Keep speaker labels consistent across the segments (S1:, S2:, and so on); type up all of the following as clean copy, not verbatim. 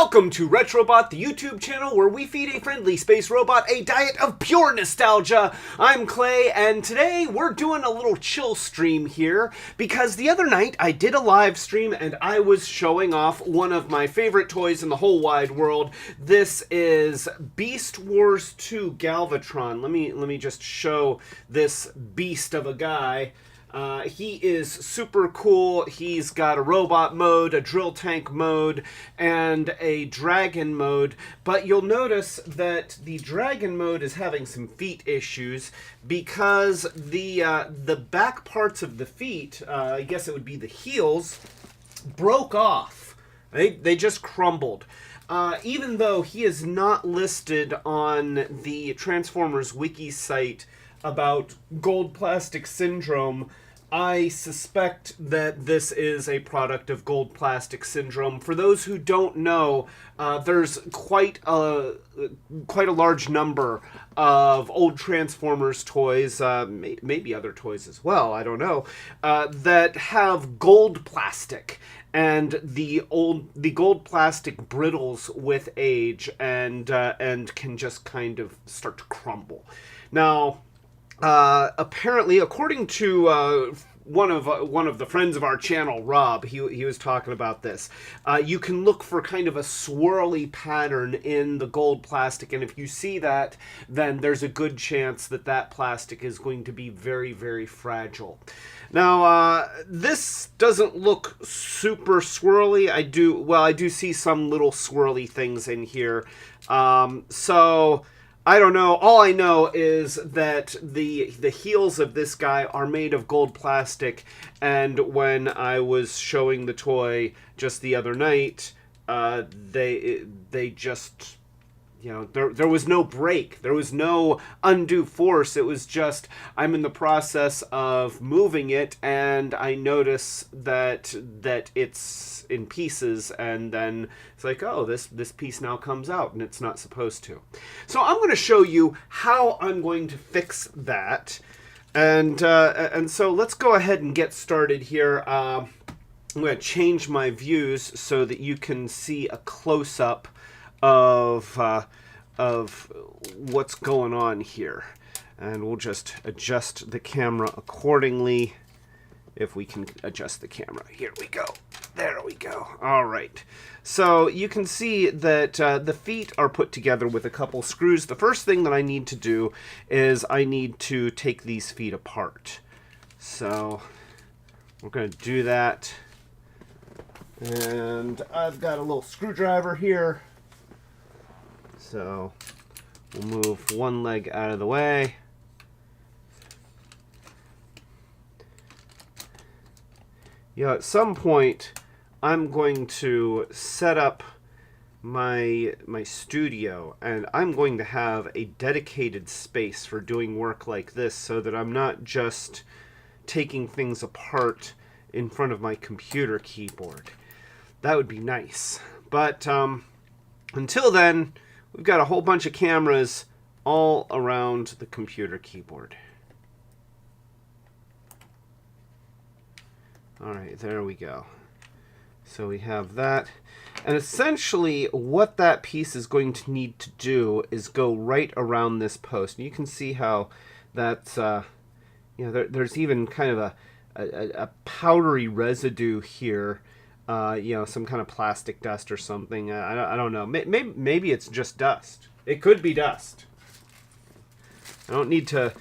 S1: Welcome to Retrobot, the YouTube channel where we feed a friendly space robot a diet of pure nostalgia. I'm Clay, and today we're doing a little chill stream here because the other night I did a live stream and I was showing off one of my favorite toys in the whole wide world. This is Beast Wars 2 Galvatron. Let me just show this beast of a guy. He is super cool. He's got a robot mode, a drill tank mode, and a dragon mode. But you'll notice that the dragon mode is having some feet issues because the back parts of the feet, I guess it would be the heels, broke off. They just crumbled. Even though he is not listed on the Transformers wiki site about gold plastic syndrome, I suspect that this is a product of gold plastic syndrome. For those who don't know, there's quite a large number of old Transformers toys, maybe other toys as well, I don't know, that have gold plastic. And the gold plastic brittles with age and can just kind of start to crumble. Now, apparently, according to one of the friends of our channel, Rob, he was talking about this. You can look for kind of a swirly pattern in the gold plastic, and if you see that, then there's a good chance that that plastic is going to be very, very fragile. Now, this doesn't look super swirly. I do see some little swirly things in here. So I don't know. All I know is that the heels of this guy are made of gold plastic, and when I was showing the toy just the other night, they just, you know, there was no break. There was no undue force. It was just, I'm in the process of moving it, and I notice that it's in pieces, and then it's like, oh, this piece now comes out, and it's not supposed to. So I'm going to show you how I'm going to fix that, and so let's go ahead and get started here. I'm going to change my views so that you can see a close-up of what's going on here, and we'll just adjust the camera accordingly. If we can adjust the camera, here we go. There we go. All right. So you can see that the feet are put together with a couple screws. The first thing that I need to do is I need to take these feet apart. So we're going to do that. And I've got a little screwdriver here. So we'll move one leg out of the way. You know, at some point, I'm going to set up my studio, and I'm going to have a dedicated space for doing work like this so that I'm not just taking things apart in front of my computer keyboard. That would be nice. But until then, we've got a whole bunch of cameras all around the computer keyboard. All right, there we go. So we have that. And essentially what that piece is going to need to do is go right around this post. And you can see how that's, you know, there's even kind of a powdery residue here. You know, some kind of plastic dust or something. I don't know. Maybe it's just dust. It could be dust. I don't need to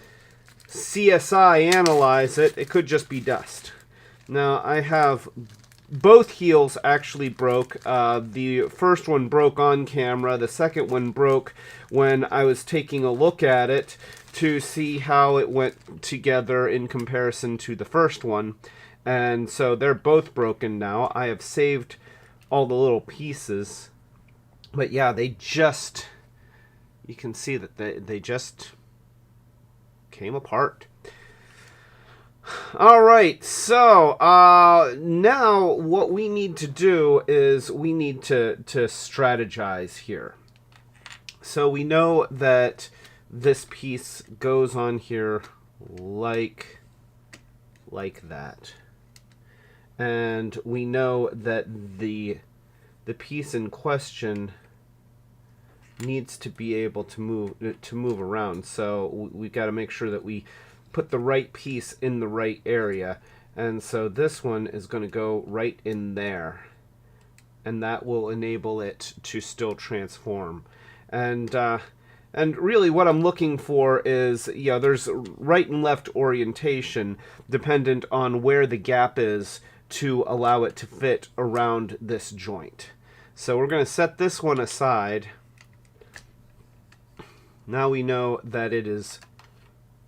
S1: CSI analyze it. It could just be dust. Now, I have both heels actually broke. The first one broke on camera. The second one broke when I was taking a look at it to see how it went together in comparison to the first one. And so they're both broken now. I have saved all the little pieces. But yeah, they just, you can see that they just came apart. All right, so now what we need to do is we need to strategize here. So we know that this piece goes on here like that. And we know that the piece in question needs to be able to move around. So we've got to make sure that we put the right piece in the right area. And so this one is going to go right in there. And that will enable it to still transform. And really what I'm looking for is, there's right and left orientation dependent on where the gap is to allow it to fit around this joint. So we're going to set this one aside. Now we know that it is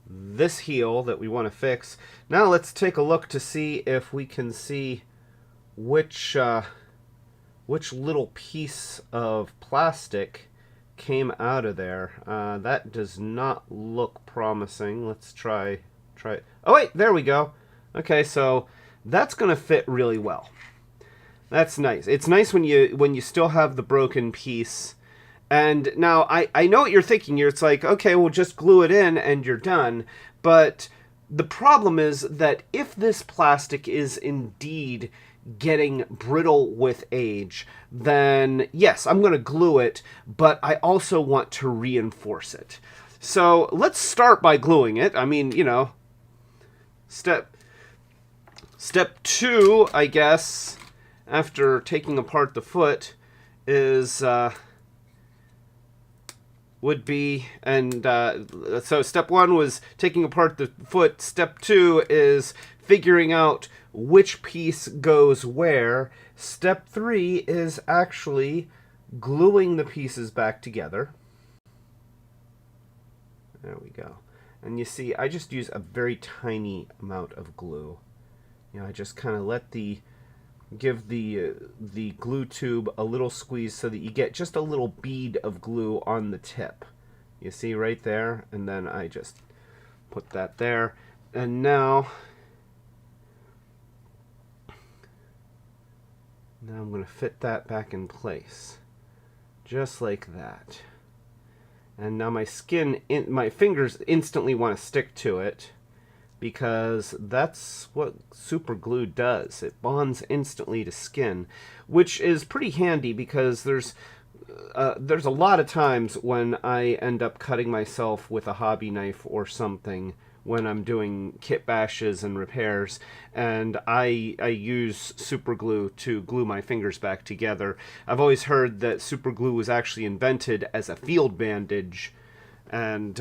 S1: this heel that we want to fix. Now let's take a look to see if we can see which little piece of plastic came out of there. That does not look promising. Let's try. Oh wait, there we go. Okay, so that's going to fit really well. That's nice. It's nice when you still have the broken piece. And now I know what you're thinking. It's like, okay, we'll just glue it in and you're done. But the problem is that if this plastic is indeed getting brittle with age, then yes, I'm going to glue it, but I also want to reinforce it. So let's start by gluing it. I mean, step 2, I guess, after taking apart the foot is would be, and so step 1 was taking apart the foot. Step 2 is figuring out which piece goes where. Step 3 is actually gluing the pieces back together. There we go. And you see, I just use a very tiny amount of glue. I just kind of give the glue tube a little squeeze so that you get just a little bead of glue on the tip. You see right there? And then I just put that there. And now I'm going to fit that back in place. Just like that. And now my fingers instantly want to stick to it, because that's what super glue does. It bonds instantly to skin, which is pretty handy because there's a lot of times when I end up cutting myself with a hobby knife or something when I'm doing kit bashes and repairs, and I use super glue to glue my fingers back together. I've always heard that super glue was actually invented as a field bandage, and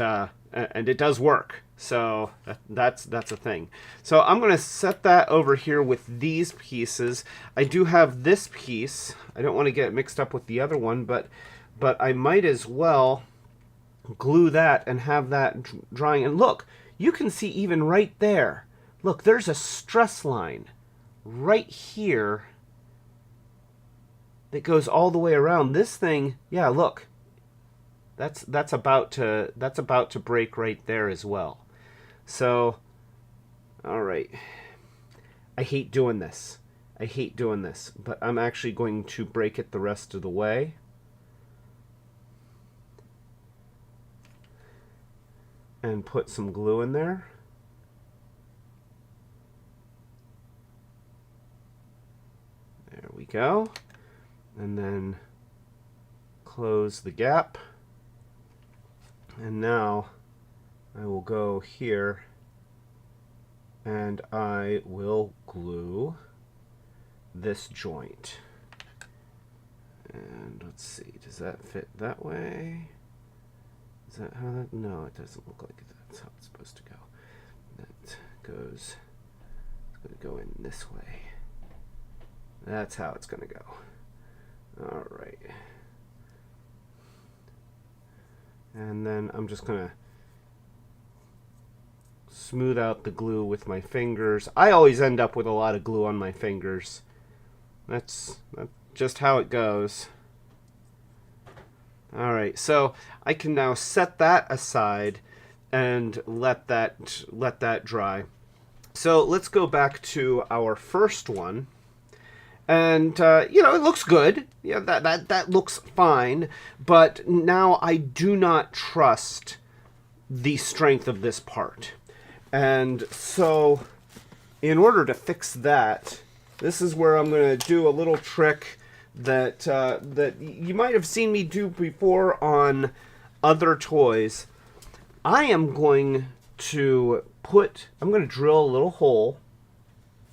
S1: it does work. So that's a thing. So I'm going to set that over here with these pieces. I do have this piece. I don't want to get it mixed up with the other one, but I might as well glue that and have that drying. And look, you can see even right there. Look, there's a stress line right here that goes all the way around. This thing, yeah, look. That's about to break right there as well. So, all right. I hate doing this. But I'm actually going to break it the rest of the way. And put some glue in there. There we go. And then close the gap. And now I will go here and I will glue this joint. And let's see, does that fit that way? Is that how that? No, it doesn't look like that's how it's supposed to go. That goes, it's going to go in this way. That's how it's going to go. All right. And then I'm just going to smooth out the glue with my fingers. I always end up with a lot of glue on my fingers. That's just how it goes. All right, so I can now set that aside and let that dry. So let's go back to our first one. And, it looks good. Yeah, that looks fine. But now I do not trust the strength of this part. And so in order to fix that, this is where I'm going to do a little trick that that you might have seen me do before on other toys. I am going to drill a little hole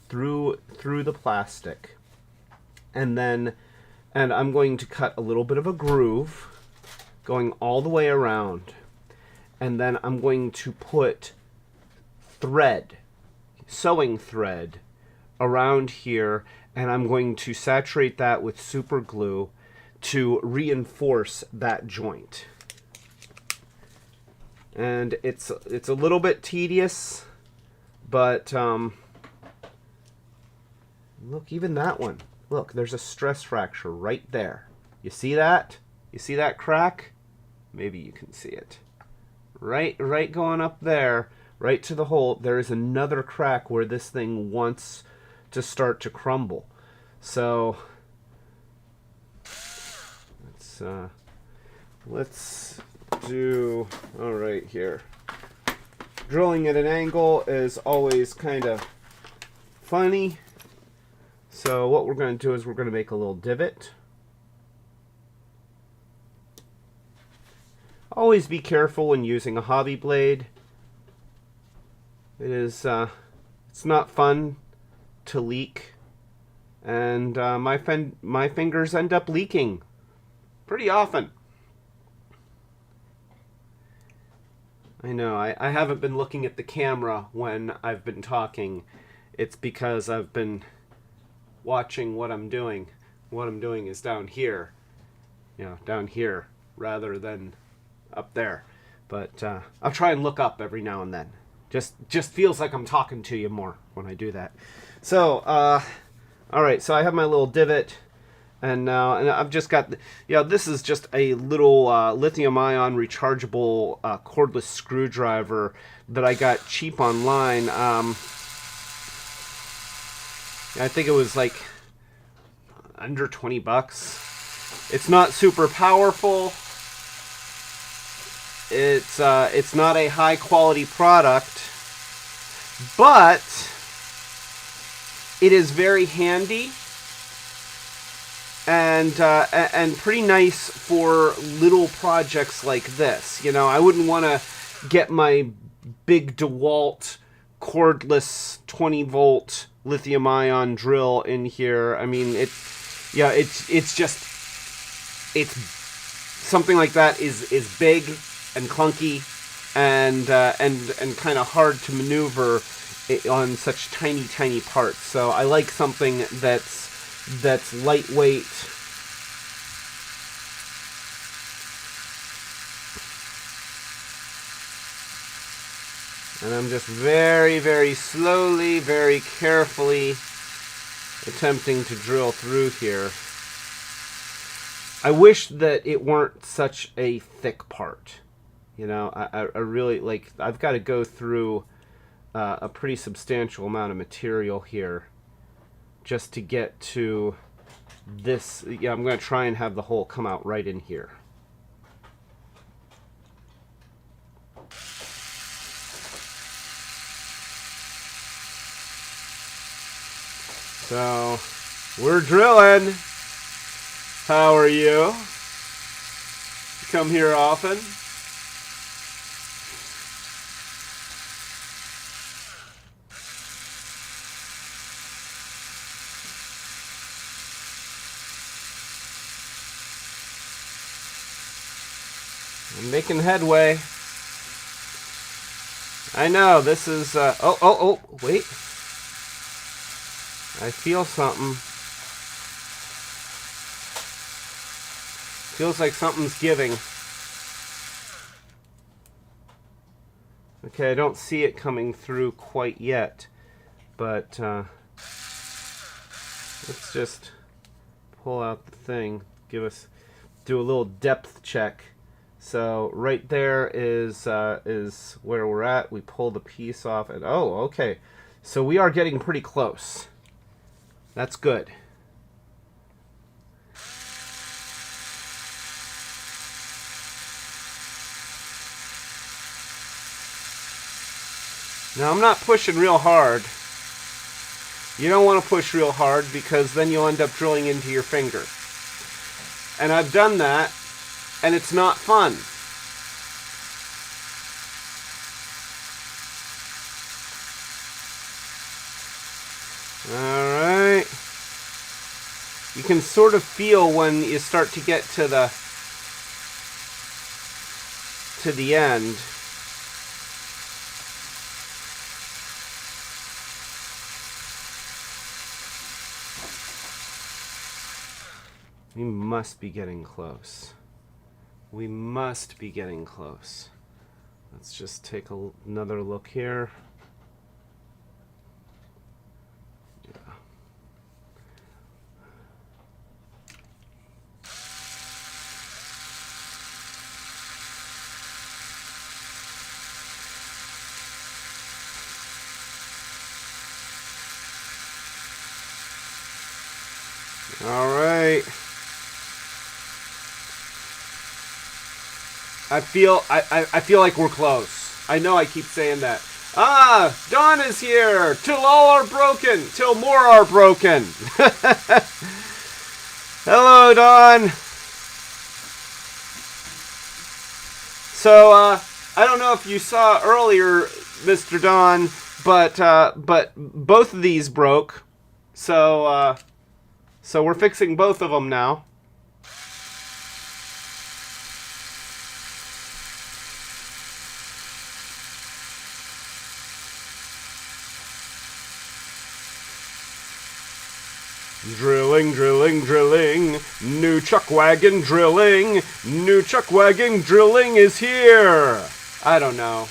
S1: through the plastic, and I'm going to cut a little bit of a groove going all the way around, and then I'm going to put sewing thread around here, and I'm going to saturate that with super glue to reinforce that joint. And it's a little bit tedious, but look, even that one. Look, there's a stress fracture right there. You see that? You see that crack? Maybe you can see it. Right going up there, right to the hole, there is another crack where this thing wants to start to crumble. So let's do all right here. Drilling at an angle is always kind of funny. So what we're going to do is we're going to make a little divot. Always be careful when using a hobby blade. It is it's not fun to leak, and my fingers end up leaking pretty often. I know, I haven't been looking at the camera when I've been talking. It's because I've been watching what I'm doing. What I'm doing is down here, down here rather than up there. But I'll try and look up every now and then. Just feels like I'm talking to you more when I do that. So, all right, so I have my little divot, and I've just got, this is just a little lithium-ion rechargeable cordless screwdriver that I got cheap online. I think it was like under 20 bucks. It's not super powerful. It's not a high quality product, but it is very handy and pretty nice for little projects like this. I wouldn't want to get my big DeWalt cordless 20-volt lithium-ion drill in here. I mean, it's just something like that is big and clunky and kind of hard to maneuver on such tiny parts. So I like something that's lightweight. And I'm just very slowly, very carefully attempting to drill through here. I wish that it weren't such a thick part. I really, I've got to go through a pretty substantial amount of material here just to get to this. Yeah, I'm going to try and have the hole come out right in here. So, we're drilling. How are you? Come here often? I'm making headway. I know, this is, oh, wait. I feel something. Feels like something's giving. Okay, I don't see it coming through quite yet, but let's just pull out the thing, do a little depth check. So right there is where we're at. We pull the piece off, and oh, okay. So we are getting pretty close. That's good. Now I'm not pushing real hard. You don't want to push real hard because then you'll end up drilling into your finger. And I've done that, and it's not fun. Alright. You can sort of feel when you start to get to the end. We must be getting close. We must be getting close. Let's just take another look here. Yeah. All right. I feel like we're close. I know I keep saying that. Ah, Dawn is here. Till all are broken. Till more are broken. Hello, Dawn. So, I don't know if you saw earlier, Mr. Dawn, but both of these broke. So we're fixing both of them now. Drilling, drilling, drilling. New chuck wagon drilling. New chuck wagon drilling is here. I don't know.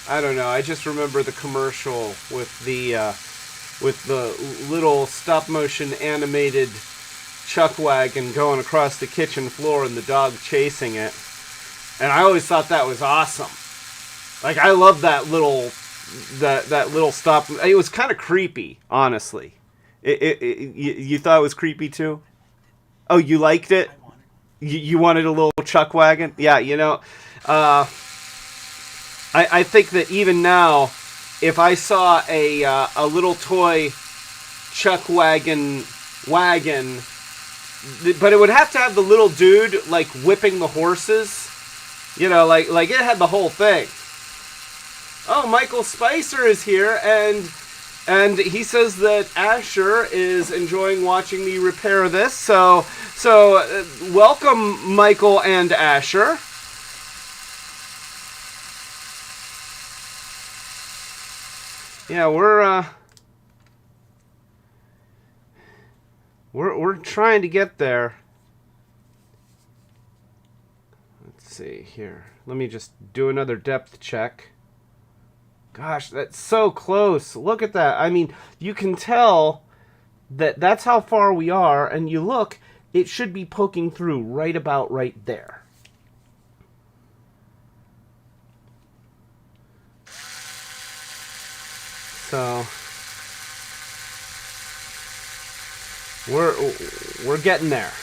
S1: I just remember the commercial with the little stop motion animated chuck wagon going across the kitchen floor and the dog chasing it. And I always thought that was awesome. Like, I love that little stop. It was kind of creepy, honestly. You thought it was creepy too? Oh, you liked it? You wanted a little chuck wagon? Yeah, you know, I think that even now, if I saw a little toy chuck wagon, but it would have to have the little dude like whipping the horses, you know, like it had the whole thing. Oh, Michael Spicer is here, and he says that Asher is enjoying watching me repair this. So welcome, Michael and Asher. Yeah, we're trying to get there. Let's see here. Let me just do another depth check. Gosh, that's so close. Look at that. I mean, you can tell that that's how far we are, and you look, it should be poking through right about right there. So we're getting there.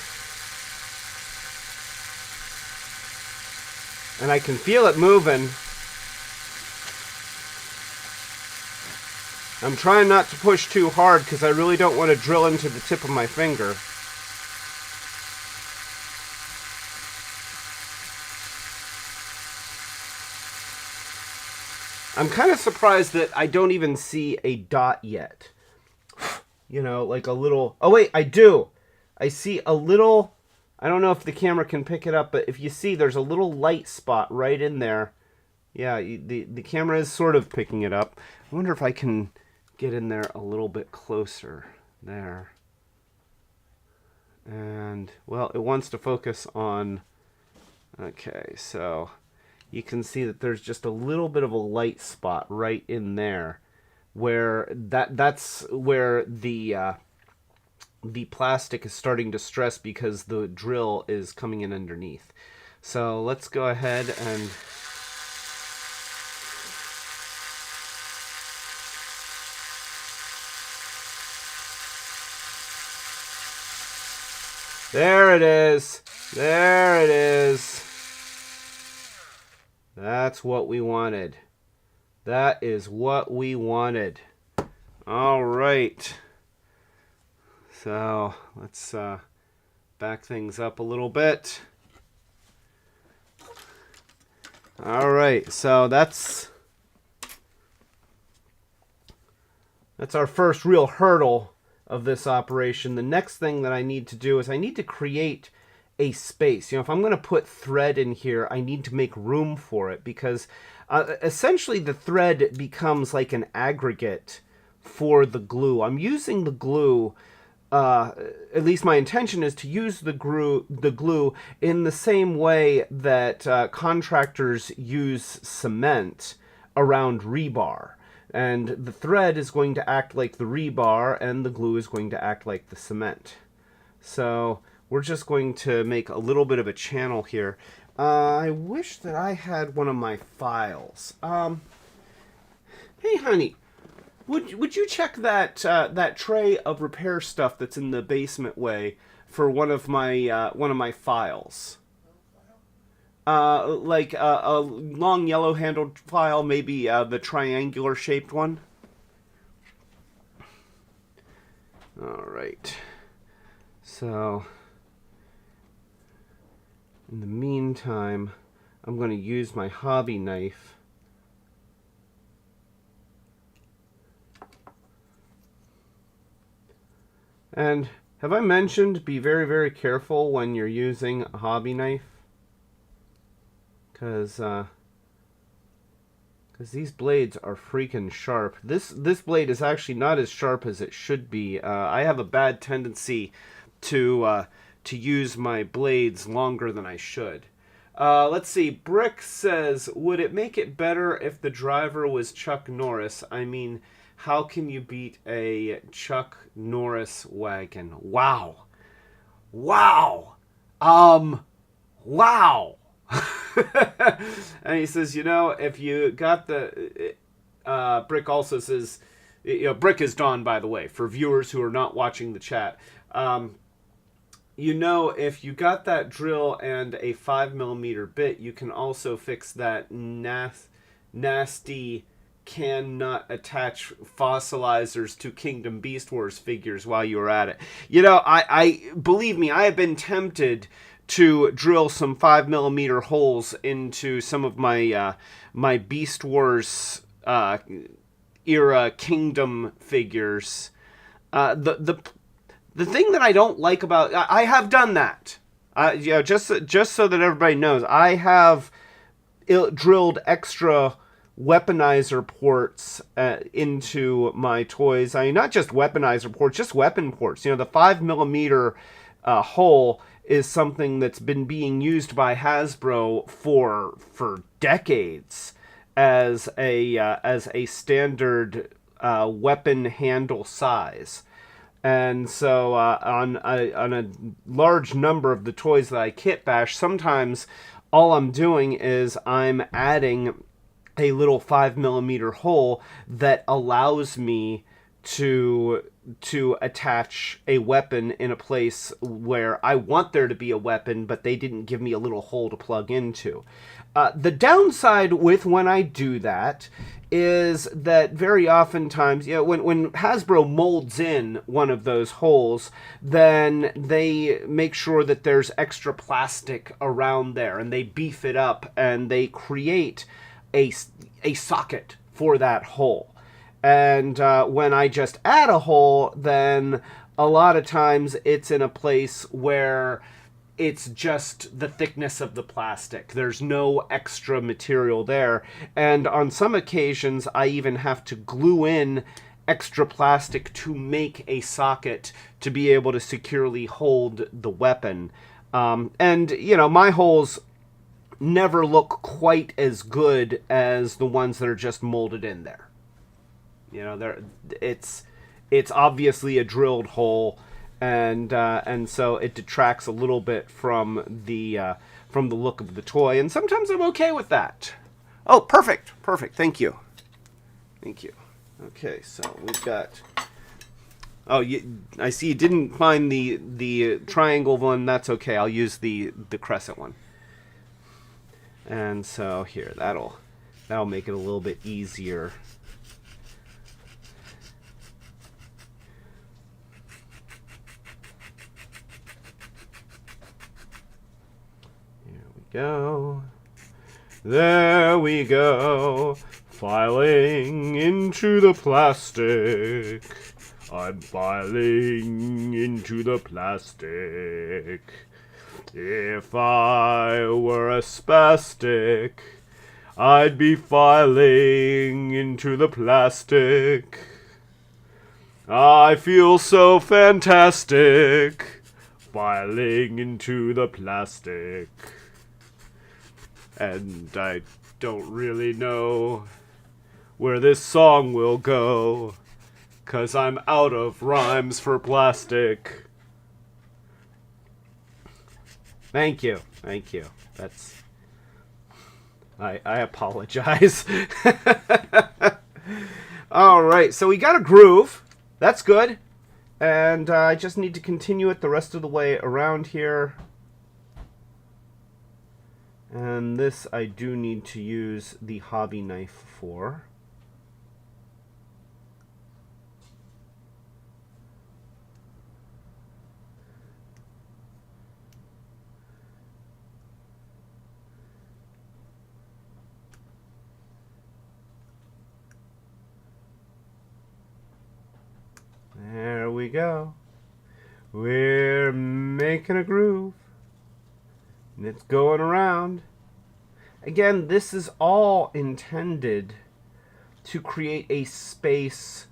S1: And I can feel it moving. I'm trying not to push too hard because I really don't want to drill into the tip of my finger. I'm kind of surprised that I don't even see a dot yet. You know, like a little... Oh, wait, I do. I see a little... I don't know if the camera can pick it up, but if you see, there's a little light spot right in there. Yeah, the camera is sort of picking it up. I wonder if I can get in there a little bit closer. There. And, well, it wants to focus on... Okay, so you can see that there's just a little bit of a light spot right in there, where that's where the plastic is starting to stress because the drill is coming in underneath. So let's go ahead and there it is. There it is. That's what we wanted. That is what we wanted. All right. So let's back things up a little bit. All right, so that's our first real hurdle of this operation. The next thing that I need to do is I need to create a space. You know, if I'm going to put thread in here, I need to make room for it, because essentially the thread becomes like an aggregate for the glue. I'm using the glue, at least my intention is to use the glue in the same way that contractors use cement around rebar. And the thread is going to act like the rebar, and the glue is going to act like the cement. So we're just going to make a little bit of a channel here. I wish that I had one of my files. Hey, honey, would you check that that tray of repair stuff that's in the basement way for one of my files? Like a long yellow-handled file, maybe the triangular-shaped one. All right. So, in the meantime, I'm going to use my hobby knife. And have I mentioned, be very, very careful when you're using a hobby knife? Because these blades are freaking sharp. This blade is actually not as sharp as it should be. I have a bad tendency to use my blades longer than I should. Let's see. Brick says, would it make it better if the driver was Chuck Norris? I mean, how can you beat a Chuck Norris wagon? Wow. Wow. Wow. And he says, you know, if you got the Brick also says, you know, Brick is Dawn, by the way, for viewers who are not watching the chat. You know, if you got that drill and a 5mm bit, you can also fix that nasty cannot attach fossilizers to Kingdom Beast Wars figures while you were at it. You know, I believe me, I have been tempted to drill some 5mm holes into some of my my Beast Wars era Kingdom figures. The thing that I don't like about, I have done that. You know, just so that everybody knows, I have drilled extra weaponizer ports into my toys. I mean, not just weaponizer ports, just weapon ports. You know, the 5mm hole is something that's been being used by Hasbro for decades as a standard weapon handle size. And so on a large number of the toys that I kit bash, sometimes all I'm doing is I'm adding a little 5mm hole that allows me to attach a weapon in a place where I want there to be a weapon, but they didn't give me a little hole to plug into. The downside with when I do that is that very oftentimes, you know, when Hasbro molds in one of those holes, then they make sure that there's extra plastic around there, and they beef it up, and they create a socket for that hole. And when I just add a hole, then a lot of times it's in a place where it's just the thickness of the plastic. There's no extra material there. And on some occasions, I even have to glue in extra plastic to make a socket to be able to securely hold the weapon. And, you know, my holes never look quite as good as the ones that are just molded in there. You know, it's obviously a drilled hole, and so it detracts a little bit from the look of the toy, and sometimes I'm okay with that. Oh, perfect, thank you. Okay, so we've got. Oh, I see you didn't find the triangle one. That's okay. I'll use the crescent one. And so here, that'll make it a little bit easier. go. There we go. Filing into the plastic. I'm filing into the plastic. If I were a spastic, I'd be filing into the plastic. I feel so fantastic, filing into the plastic. And I don't really know where this song will go, 'cause I'm out of rhymes for plastic. Thank you. That's... I apologize. Alright, so we got a groove. That's good. And I just need to continue it the rest of the way around here. And this I do need to use the hobby knife for. There we go. We're making a groove. And it's going around. Again, this is all intended to create a space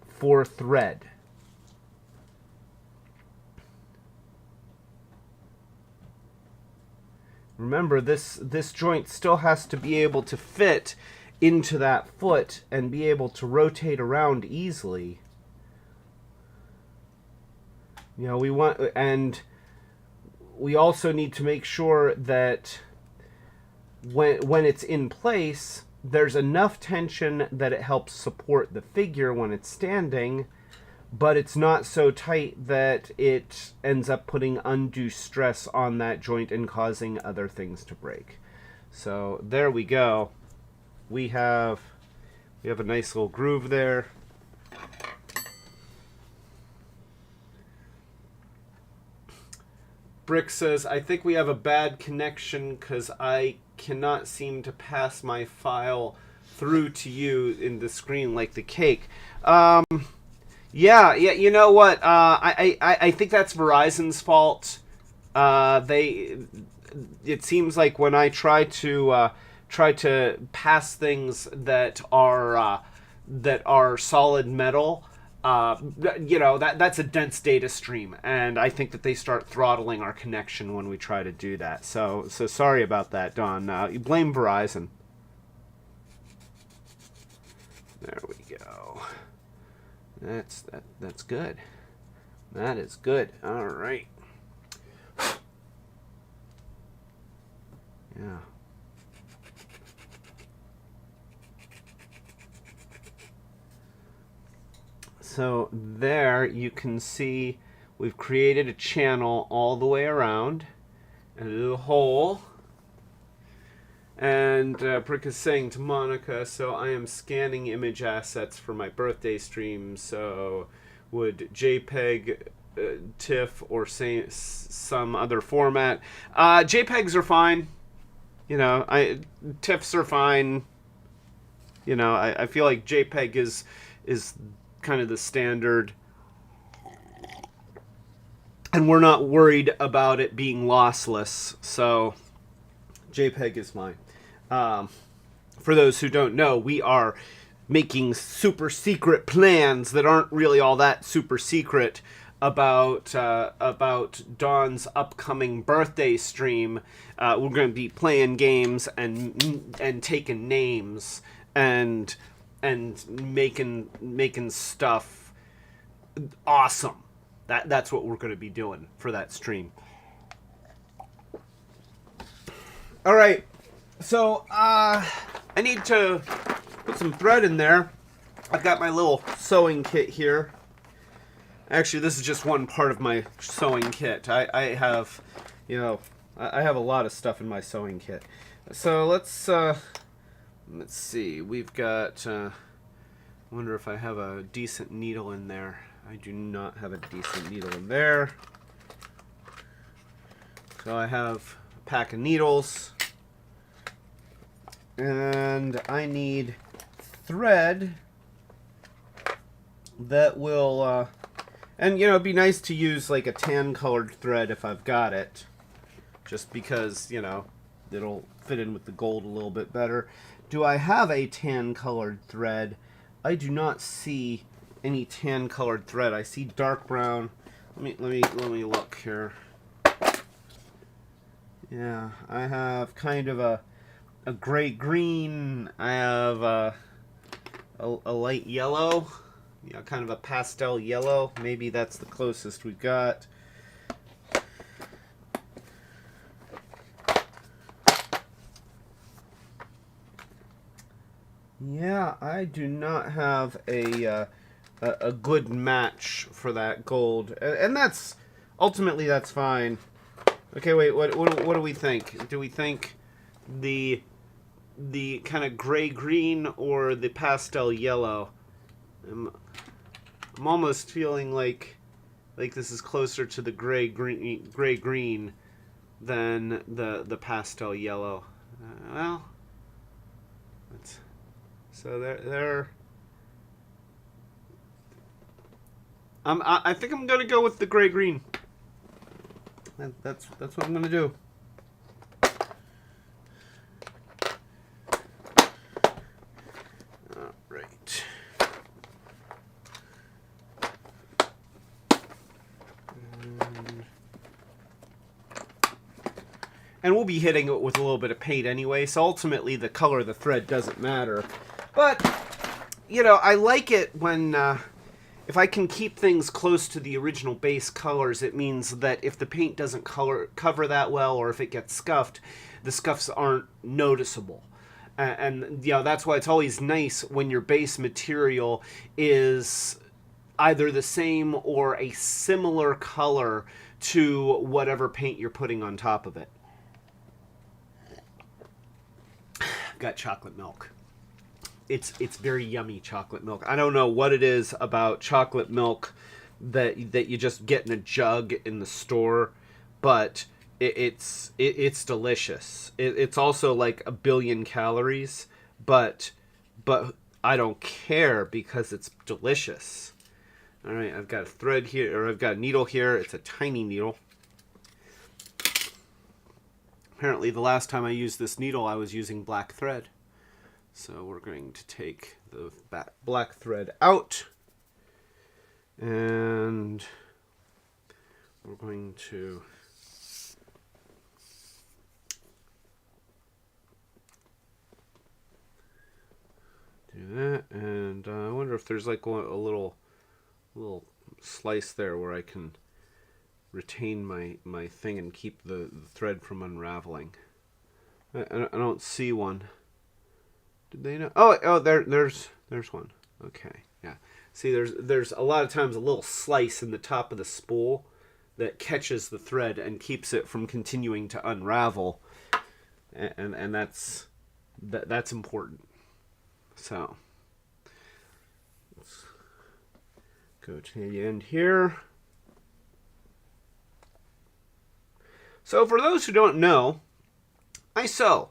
S1: for thread. Remember, this joint still has to be able to fit into that foot and be able to rotate around easily. You know, we also need to make sure that when it's in place, there's enough tension that it helps support the figure when it's standing, but it's not so tight that it ends up putting undue stress on that joint and causing other things to break. So there we go. We have a nice little groove there. Brick says, I think we have a bad connection because I cannot seem to pass my file through to you in the screen like the cake. Yeah, you know what? I think that's Verizon's fault. It seems like when I try to pass things that are solid metal, you know, that's a dense data stream, and I think that they start throttling our connection when we try to do that. So sorry about that, Don. You blame Verizon. There we go. That's good. That is good. All right. Yeah. So there you can see we've created a channel all the way around, a little hole. And Brick is saying to Monica, so I am scanning image assets for my birthday stream, so would JPEG, TIFF, or say some other format? JPEGs are fine. You know, TIFFs are fine. You know, I feel like JPEG is kind of the standard, and we're not worried about it being lossless, so JPEG is fine. For those who don't know, we are making super secret plans that aren't really all that super secret about Dawn's upcoming birthday stream. We're going to be playing games and taking names and making stuff awesome. That's what we're going to be doing for that stream. All right, so I need to put some thread in there. I've got my little sewing kit here. Actually, this is just one part of my sewing kit. I have, you know, I have a lot of stuff in my sewing kit. So let's see. We've got. I wonder if I have a decent needle in there. I do not have a decent needle in there. So I have pack of needles. And I need thread that will, and you know, it'd be nice to use like a tan colored thread if I've got it, just because, you know, it'll fit in with the gold a little bit better. Do I have a tan colored thread? I do not see any tan colored thread. I see dark brown. Let me look here. Yeah, I have kind of a gray green. I have a light yellow. Yeah, kind of a pastel yellow. Maybe that's the closest we've got. Yeah, I do not have a good match for that gold, and that's ultimately that's fine. Okay, wait. What do we think? Do we think the kind of gray green or the pastel yellow? I'm almost feeling like this is closer to the gray green than the pastel yellow. Well, so there. I think I'm gonna go with the gray green. That's what I'm gonna do. All right. And we'll be hitting it with a little bit of paint anyway, so ultimately the color of the thread doesn't matter. But, you know, I like it when, if I can keep things close to the original base colors, it means that if the paint doesn't cover that well, or if it gets scuffed, the scuffs aren't noticeable. And you know, that's why it's always nice when your base material is either the same or a similar color to whatever paint you're putting on top of it. I've got chocolate milk. It's very yummy chocolate milk. I don't know what it is about chocolate milk that you just get in a jug in the store, but it's delicious. It's also like 1 billion calories, but I don't care because it's delicious. All right, I've got a thread here, or I've got a needle here. It's a tiny needle. Apparently, the last time I used this needle, I was using black thread. So we're going to take the black thread out, and we're going to do that. And I wonder if there's like a little slice there where I can retain my thing and keep the thread from unraveling. I don't see one. Did they know? Oh, there's one. Okay, yeah. See, there's a lot of times a little slice in the top of the spool that catches the thread and keeps it from continuing to unravel, and that's important. So let's go to the end here. So for those who don't know, I sew.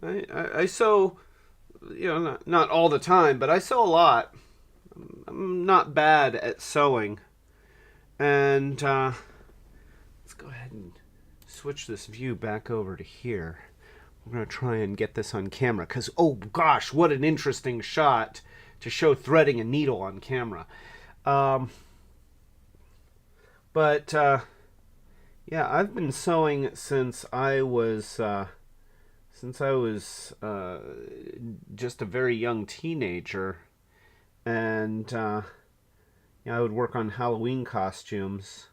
S1: I sew, you know, not all the time, but I sew a lot. I'm not bad at sewing. And let's go ahead and switch this view back over to here. We're going to try and get this on camera because, oh gosh, what an interesting shot to show threading a needle on camera. Yeah, I've been sewing since I was just a very young teenager, and I would work on Halloween costumes.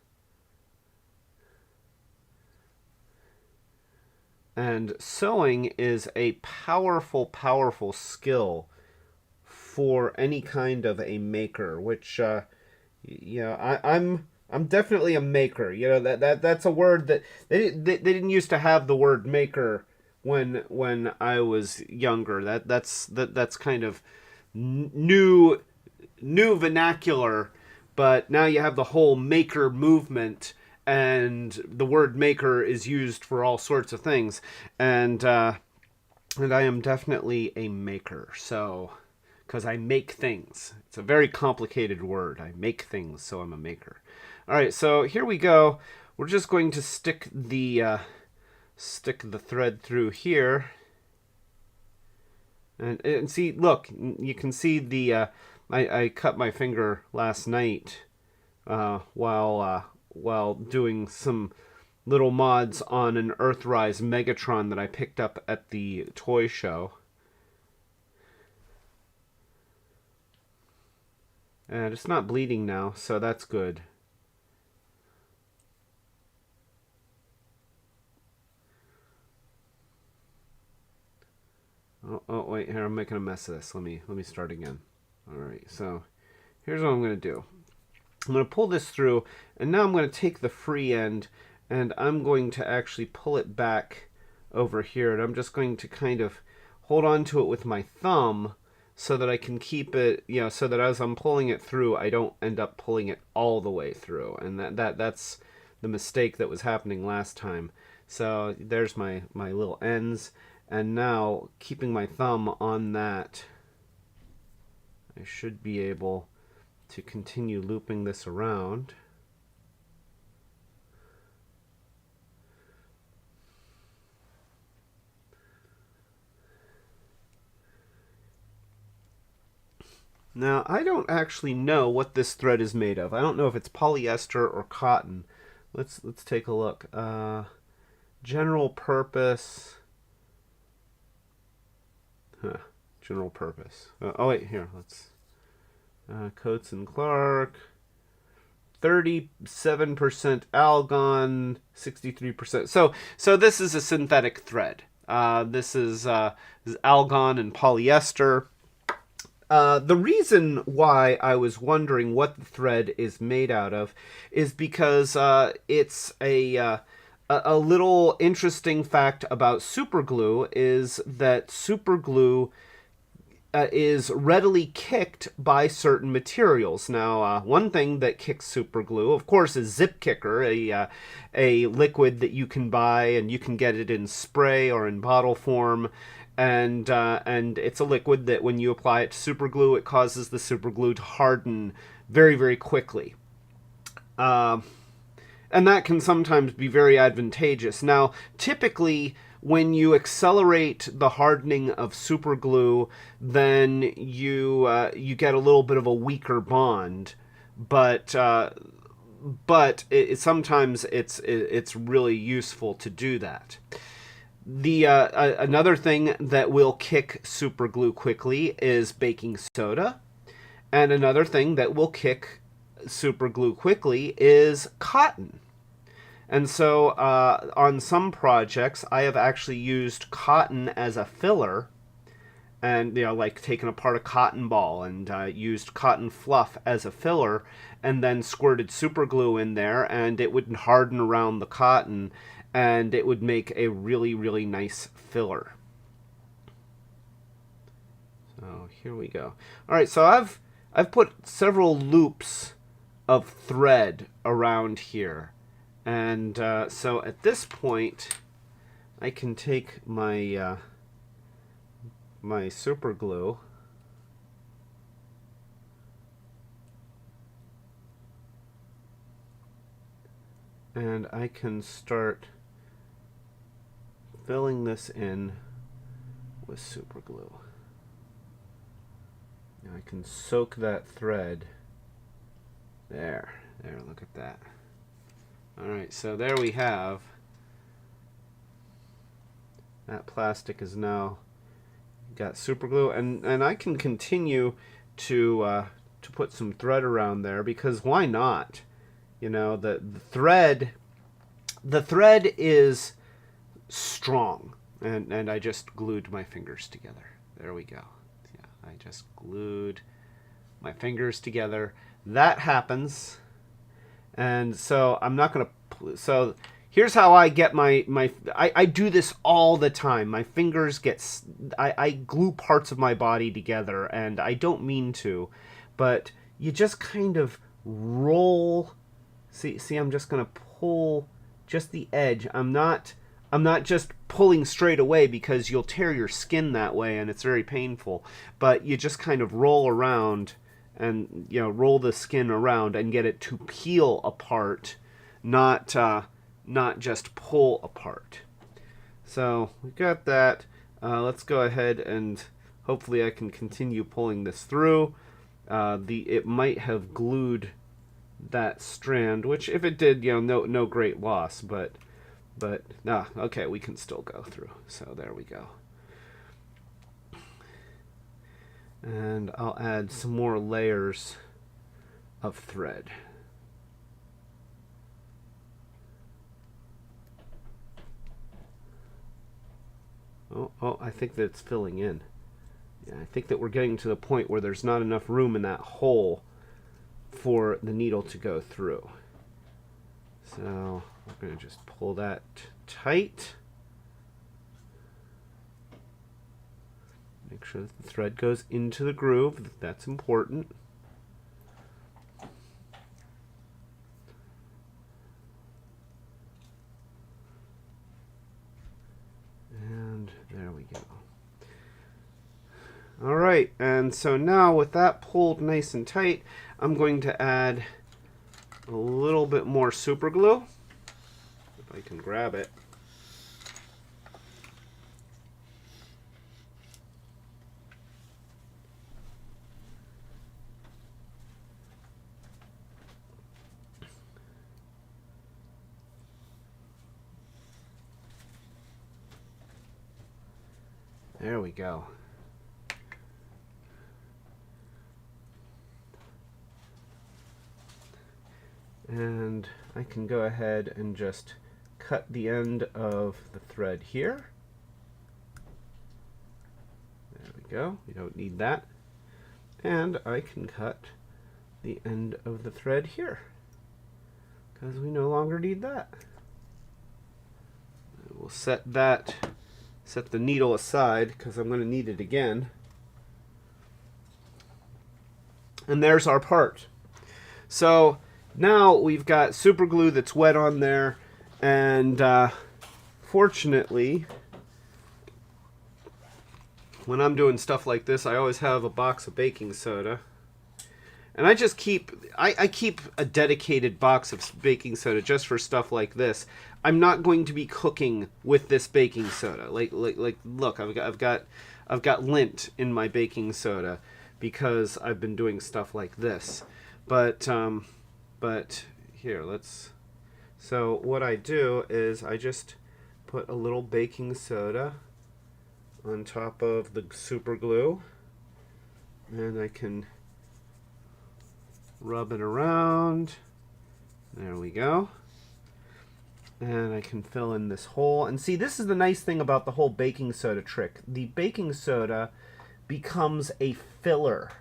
S1: And sewing is a powerful, powerful skill for any kind of a maker, which I'm definitely a maker. You know, that's a word that they didn't used to have the word maker when I was younger. That's kind of new vernacular, but now you have the whole maker movement, and the word maker is used for all sorts of things, and I am definitely a maker. So, because I make things, it's a very complicated word. I make things, so I'm a maker. All right, so here we go. We're just going to stick the thread through here, and see. Look, you can see the. I cut my finger last night while doing some little mods on an Earthrise Megatron that I picked up at the toy show. And it's not bleeding now, so that's good. Oh wait, here, I'm making a mess of this. Let me start again. Alright, so here's what I'm going to do. I'm going to pull this through, and now I'm going to take the free end, and I'm going to actually pull it back over here, and I'm just going to kind of hold on to it with my thumb so that I can keep it, you know, so that as I'm pulling it through, I don't end up pulling it all the way through, and that's the mistake that was happening last time. So there's my little ends, and now keeping my thumb on that, I should be able to continue looping this around. Now, I don't actually know what this thread is made of. I don't know if it's polyester or cotton. Let's take a look. General purpose. General purpose. Oh wait, here. Let's. Coates and Clark. 37% algon, 63%. So this is a synthetic thread. This is algon and polyester. The reason why I was wondering what the thread is made out of is because it's a little interesting fact about superglue is that superglue is readily kicked by certain materials. Now, one thing that kicks superglue, of course, is Zip Kicker, a liquid that you can buy, and you can get it in spray or in bottle form. And it's a liquid that when you apply it to superglue, it causes the superglue to harden very, very quickly. And that can sometimes be very advantageous. Now, typically, when you accelerate the hardening of superglue, then you get a little bit of a weaker bond, but sometimes it's really useful to do that. The another thing that will kick superglue quickly is baking soda, and another thing that will kick superglue quickly is cotton. And so on some projects, I have actually used cotton as a filler, and like taken apart a cotton ball and used cotton fluff as a filler, and then squirted superglue in there, and it would harden around the cotton, and it would make a really, really nice filler. So here we go. All right, so I've put several loops of thread around here. And so at this point, I can take my my super glue and I can start filling this in with super glue. Now I can soak that thread. There, look at that. Alright, so there we have. That plastic is now got super glue, and I can continue to put some thread around there, because why not? The thread is strong, and I just glued my fingers together. There we go. Yeah, I just glued my fingers together. That happens. And so I'm not going to... So here's how I get I do this all the time. My fingers get... I glue parts of my body together, and I don't mean to. But you just kind of roll... See, I'm just going to pull just the edge. I'm not just pulling straight away because you'll tear your skin that way and it's very painful. But you just kind of roll around and, you know, roll the skin around and get it to peel apart, not just pull apart. So we got that. Let's go ahead and hopefully I can continue pulling this through. It might have glued that strand, which if it did, you know, no great loss, but okay, we can still go through. So there we go. And I'll add some more layers of thread. Oh, I think that it's filling in. Yeah, I think that we're getting to the point where there's not enough room in that hole for the needle to go through. So we're going to just pull that tight. Make sure that the thread goes into the groove. That's important. And there we go. All right, and so now with that pulled nice and tight, I'm going to add a little bit more super glue, if I can grab it. There we go. And I can go ahead and just cut the end of the thread here. There we go. We don't need that. And I can cut the end of the thread here, because we no longer need that. We'll set the needle aside because I'm going to need it again. And there's our part. So now we've got super glue that's wet on there, and fortunately, when I'm doing stuff like this, I always have a box of baking soda. And I just keep a dedicated box of baking soda just for stuff like this. I'm not going to be cooking with this baking soda. Like look, I've got lint in my baking soda because I've been doing stuff like this. But here, so what I do is I just put a little baking soda on top of the super glue, and I can rub it around. There we go. And I can fill in this hole. And see, this is the nice thing about the whole baking soda trick. The baking soda becomes a filler.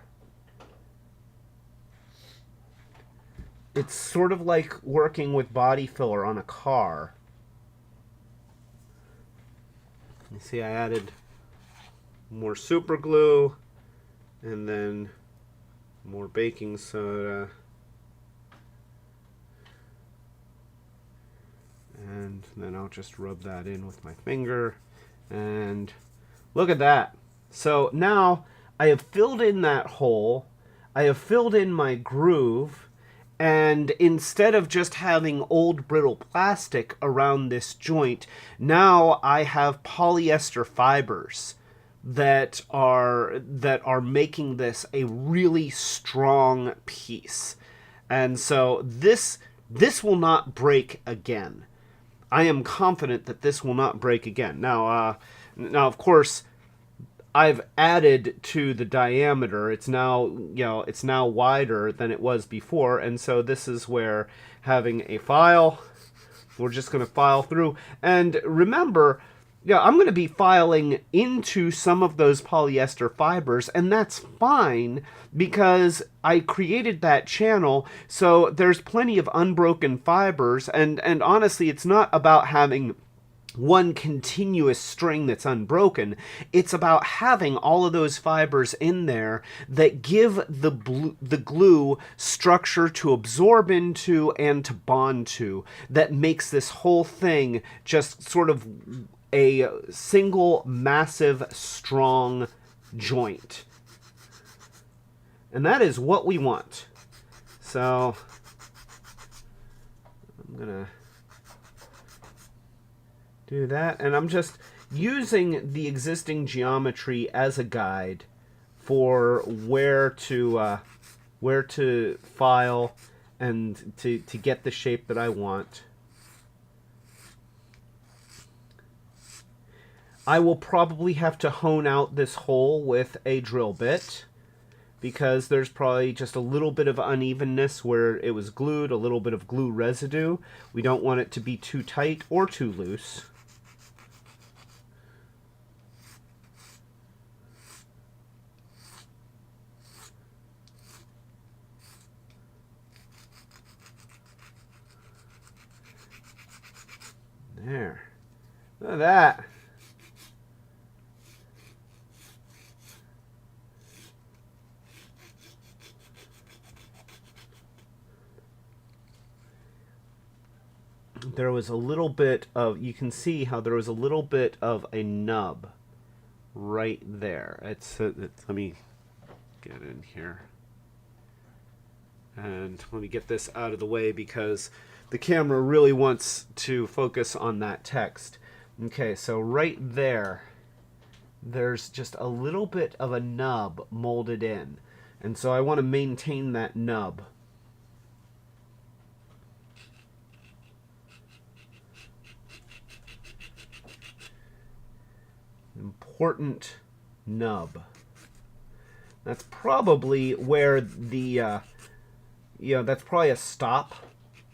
S1: It's sort of like working with body filler on a car. You see, I added more super glue and then more baking soda. And then I'll just rub that in with my finger. And look at that. So now I have filled in that hole. I have filled in my groove. And instead of just having old brittle plastic around this joint, now I have polyester fibers that are making this a really strong piece. And so this will not break again. I am confident that this will not break again. Now of course, I've added to the diameter. It's now, it's now wider than it was before, and so this is where having a file, we're just going to file through. And remember, I'm going to be filing into some of those polyester fibers, and that's fine because I created that channel, so there's plenty of unbroken fibers, and honestly, it's not about having one continuous string that's unbroken. It's about having all of those fibers in there that give the glue structure to absorb into and to bond to, that makes this whole thing just sort of a single massive strong joint. And that is what we want. So I'm gonna do that, and I'm just using the existing geometry as a guide for where to file and to get the shape that I want. I will probably have to hone out this hole with a drill bit, because there's probably just a little bit of unevenness where it was glued, a little bit of glue residue. We don't want it to be too tight or too loose. There. Look at that. There was a little bit of, you can see how there was a little bit of a nub right there. Let me get in here. And let me get this out of the way because the camera really wants to focus on that text. Okay, so right there, there's just a little bit of a nub molded in. And so I want to maintain that nub. Important nub. That's probably where the, that's probably a stop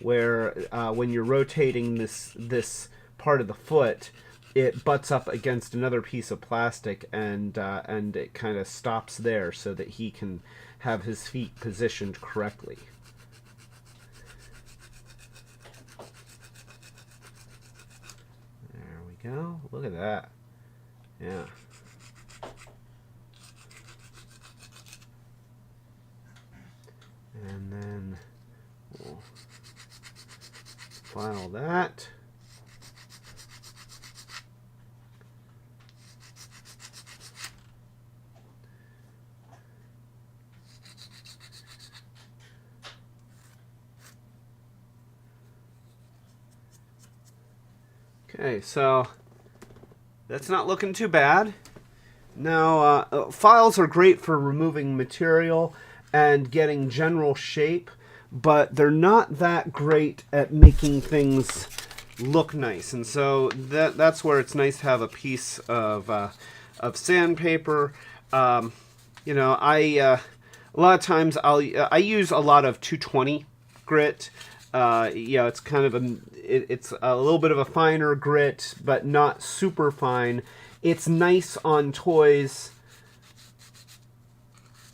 S1: where when you're rotating this part of the foot, it butts up against another piece of plastic, and it kind of stops there so that he can have his feet positioned correctly. There we go. Look at that. Yeah. And then we'll file that. Okay, so that's not looking too bad. Now, files are great for removing material and getting general shape, but they're not that great at making things look nice. And so that's where it's nice to have a piece of sandpaper. A lot of times I use a lot of 220 grit. It's kind of it's a little bit of a finer grit, but not super fine. It's nice on toys,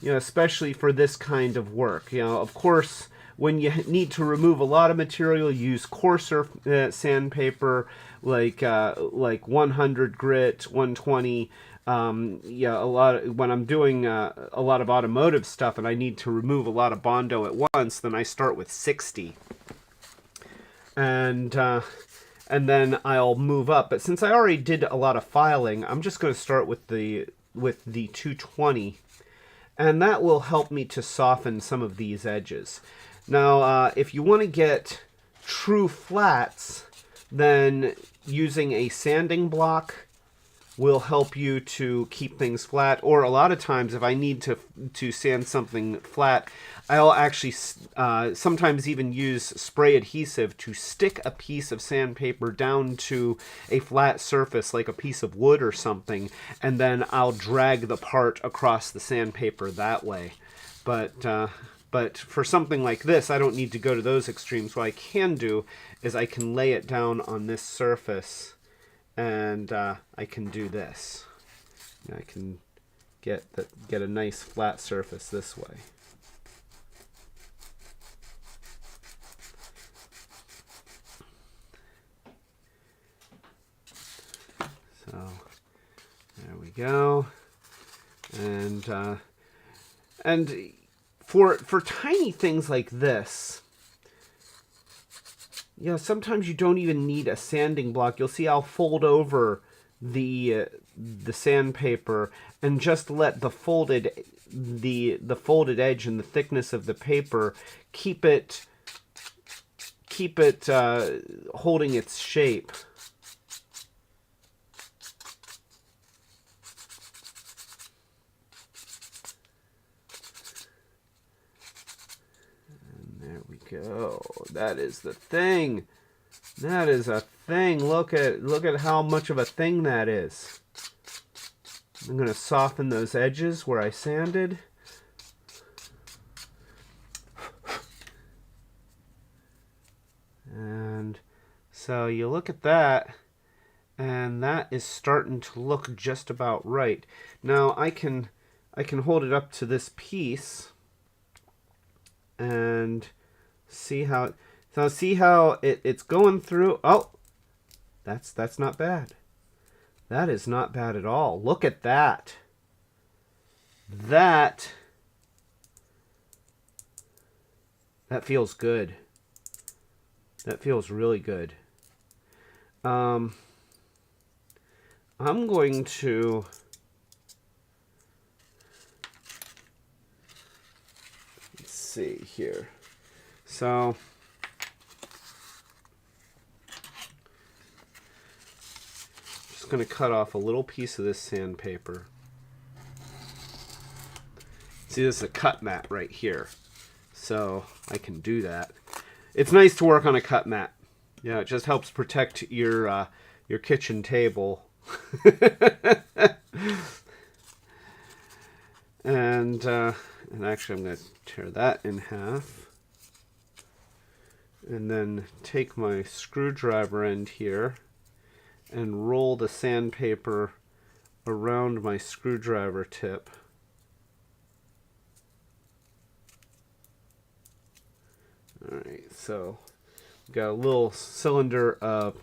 S1: especially for this kind of work. Of course, when you need to remove a lot of material, use coarser sandpaper, like 100 grit, 120. When I'm doing a lot of automotive stuff and I need to remove a lot of Bondo at once, then I start with 60. And then I'll move up. But since I already did a lot of filing, I'm just going to start with the 220, and that will help me to soften some of these edges. Now, if you want to get true flats, then using a sanding block will help you to keep things flat. Or a lot of times, if I need to sand something flat, I'll actually sometimes even use spray adhesive to stick a piece of sandpaper down to a flat surface, like a piece of wood or something, and then I'll drag the part across the sandpaper that way. But for something like this, I don't need to go to those extremes. What I can do is I can lay it down on this surface, and I can do this. I can get a nice flat surface this way. There we go. And for tiny things like this, you know, sometimes you don't even need a sanding block. You'll see I'll fold over the sandpaper and just let the folded edge and the thickness of the paper keep it holding its shape. Go. That is the thing. That is a thing. Look at how much of a thing that is. I'm going to soften those edges where I sanded. And so you look at that, and that is starting to look just about right. Now I can hold it up to this piece and see how it's going through. Oh, that's not bad. That is not bad at all. Look at that. That feels good. That feels really good. I'm going to let's see here. So just going to cut off a little piece of this sandpaper. See, this is a cut mat right here, so I can do that. It's nice to work on a cut mat. Yeah, it just helps protect your kitchen table. And actually, I'm going to tear that in half. And then take my screwdriver end here and roll the sandpaper around my screwdriver tip. Alright, so we've got a little cylinder of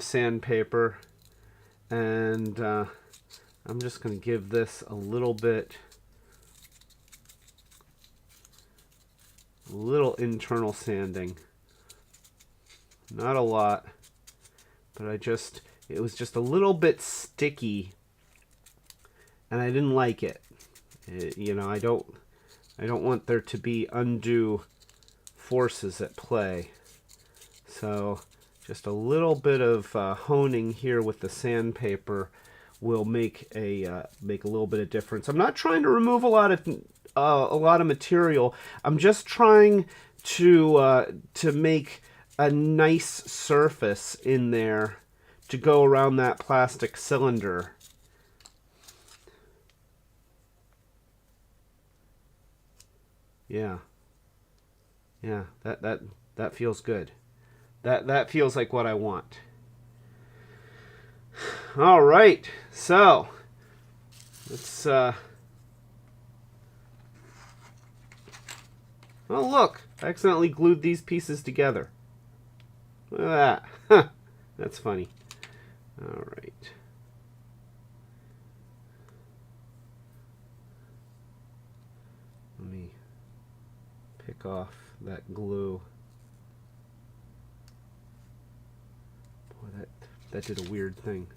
S1: sandpaper, and I'm just going to give this a little internal sanding. Not a lot, but it was just a little bit sticky, and I didn't like it. You know, I don't want there to be undue forces at play. So just a little bit of honing here with the sandpaper will make a little bit of difference. I'm not trying to remove a lot of material. I'm just trying to make a nice surface in there to go around that plastic cylinder. Yeah, that feels good. That feels like what I want. All right, so let's. Oh, look! I accidentally glued these pieces together. Look at that. Huh. That's funny. All right. Let me pick off that glue. Boy, that did a weird thing.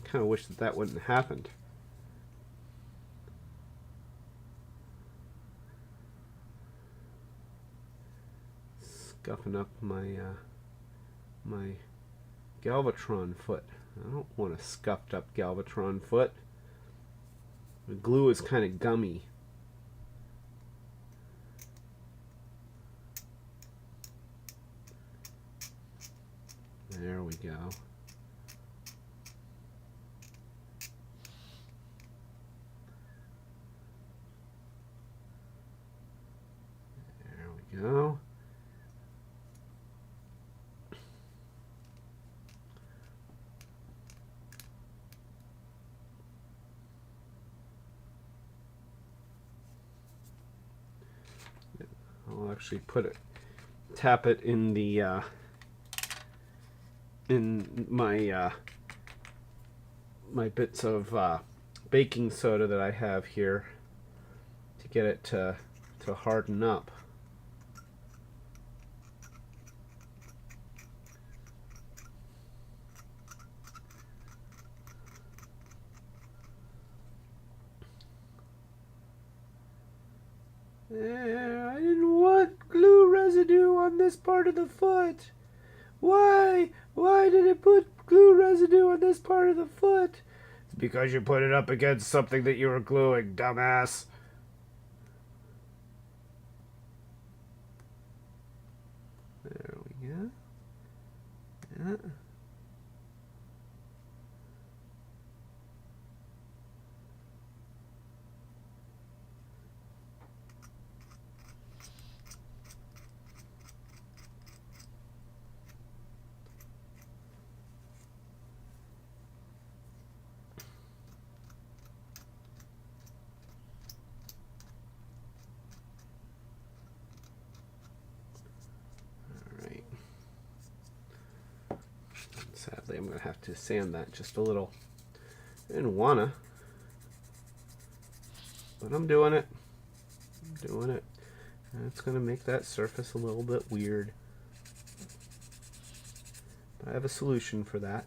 S1: I kind of wish that wouldn't have happened. Scuffing up my my Galvatron foot. I don't want a scuffed up Galvatron foot. The glue is kind of gummy. There we go. There we go. I'll actually tap it in the in my my bits of baking soda that I have here to get it to harden up. I didn't want glue residue on this part of the foot. Why? Why did it put glue residue on this part of the foot? It's because you put it up against something that you were gluing, dumbass. There we go. Yeah. Sadly, I'm going to have to sand that just a little. I didn't wanna, but I'm doing it. I'm doing it. And it's going to make that surface a little bit weird. But I have a solution for that.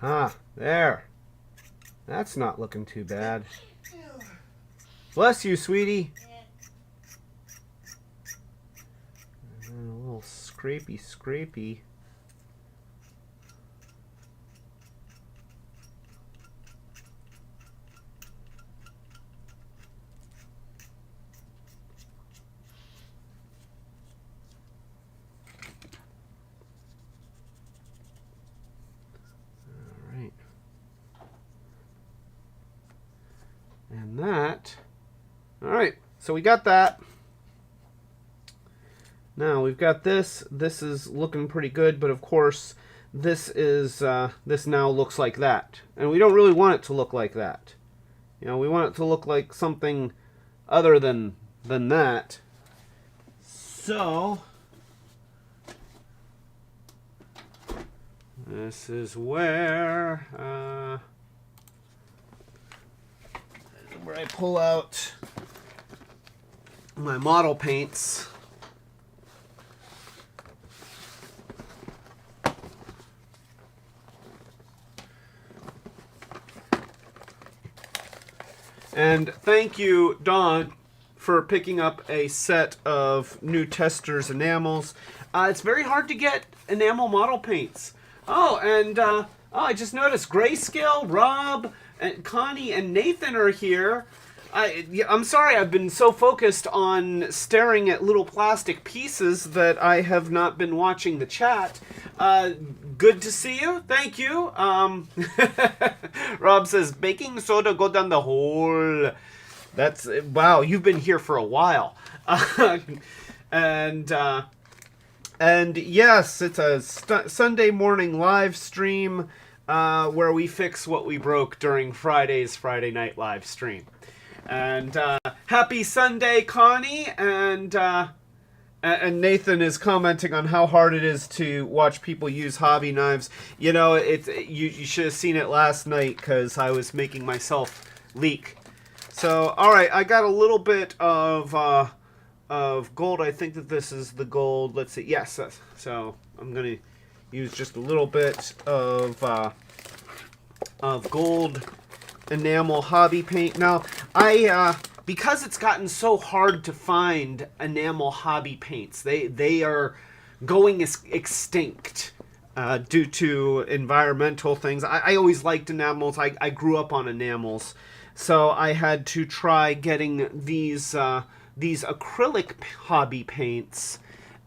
S1: Ah, there. That's not looking too bad. Bless you, sweetie. And a little scrapey. And that, all right, so we got that. Now we've got this. This is looking pretty good, but of course, this is this now looks like that, and we don't really want it to look like that. You know, we want it to look like something other than that. So this is where I pull out my model paints. And thank you, Dawn, for picking up a set of new Testors enamels. It's very hard to get enamel model paints. Oh, and I just noticed Grayscale, Rob, and Connie and Nathan are here. I'm sorry, I've been so focused on staring at little plastic pieces that I have not been watching the chat. Good to see you. Thank you. Rob says, baking soda go down the hole. That's, wow, you've been here for a while. And yes, it's a Sunday morning live stream where we fix what we broke during Friday's Friday night live stream. And happy Sunday, Connie, and Nathan is commenting on how hard it is to watch people use hobby knives. You know, you should have seen it last night because I was making myself leak. So, all right, I got a little bit of gold. I think that this is the gold. Let's see. Yes. So I'm gonna use just a little bit of gold enamel hobby paint. Now, because it's gotten so hard to find enamel hobby paints, they are going extinct due to environmental things. I always liked enamels. I grew up on enamels, so I had to try getting these acrylic hobby paints,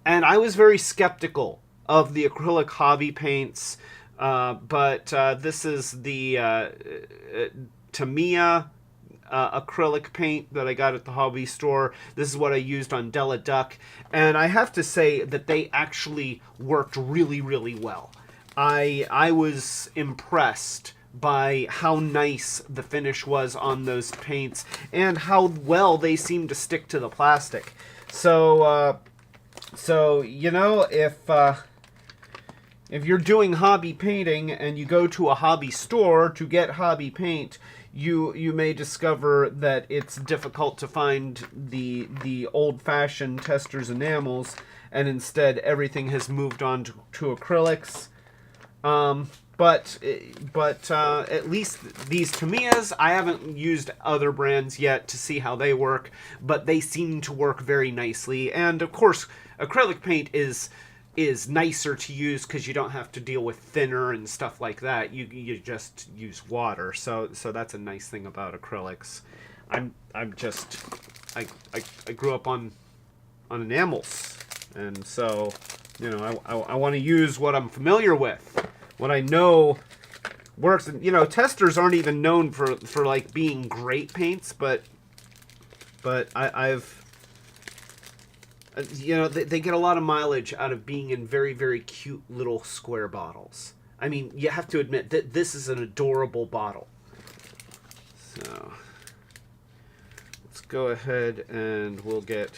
S1: and I was very skeptical of the acrylic hobby paints. But this is the Tamiya acrylic paint that I got at the hobby store. This is what I used on Della Duck, and I have to say that they actually worked really, really well. I was impressed by how nice the finish was on those paints and how well they seem to stick to the plastic. So, you know, if you're doing hobby painting and you go to a hobby store to get hobby paint, you may discover that it's difficult to find the old-fashioned Testors enamels, and instead everything has moved on to acrylics. But at least these Tamiyas, I haven't used other brands yet to see how they work, but they seem to work very nicely. And of course, acrylic paint is nicer to use because you don't have to deal with thinner and stuff like that. You just use water. So that's a nice thing about acrylics. I grew up on enamels, and so, you know, I want to use what I'm familiar with, what I know works. And, you know, Testors aren't even known for like being great paints, but I've you know, they get a lot of mileage out of being in very, very cute little square bottles. I mean, you have to admit that this is an adorable bottle. So let's go ahead and we'll get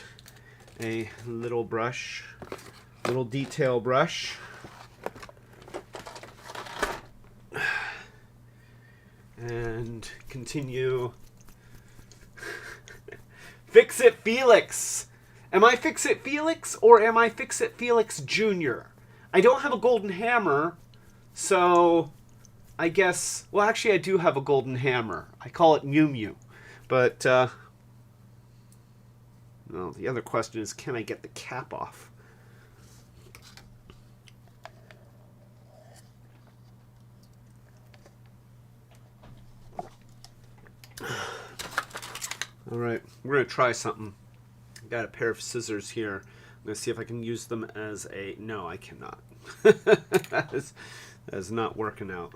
S1: a little brush, little detail brush. And continue. Fix-It Felix! Am I Fix-It Felix or am I Fix-It Felix Jr.? I don't have a golden hammer, so I guess... Well, actually, I do have a golden hammer. I call it Mew Mew. But, well, the other question is, can I get the cap off? All right, we're going to try something. Got a pair of scissors here. I'm going to see if I can use them as a... No, I cannot. that is not working out.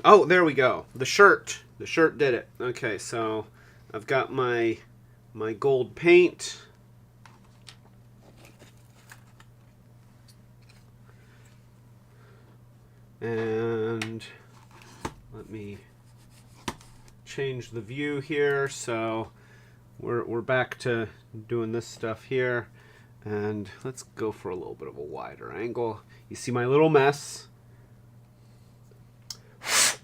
S1: Oh, there we go. The shirt. The shirt did it. Okay, so I've got my gold paint. And let me change the view here. So we're back to doing this stuff here. And let's go for a little bit of a wider angle. You see my little mess. So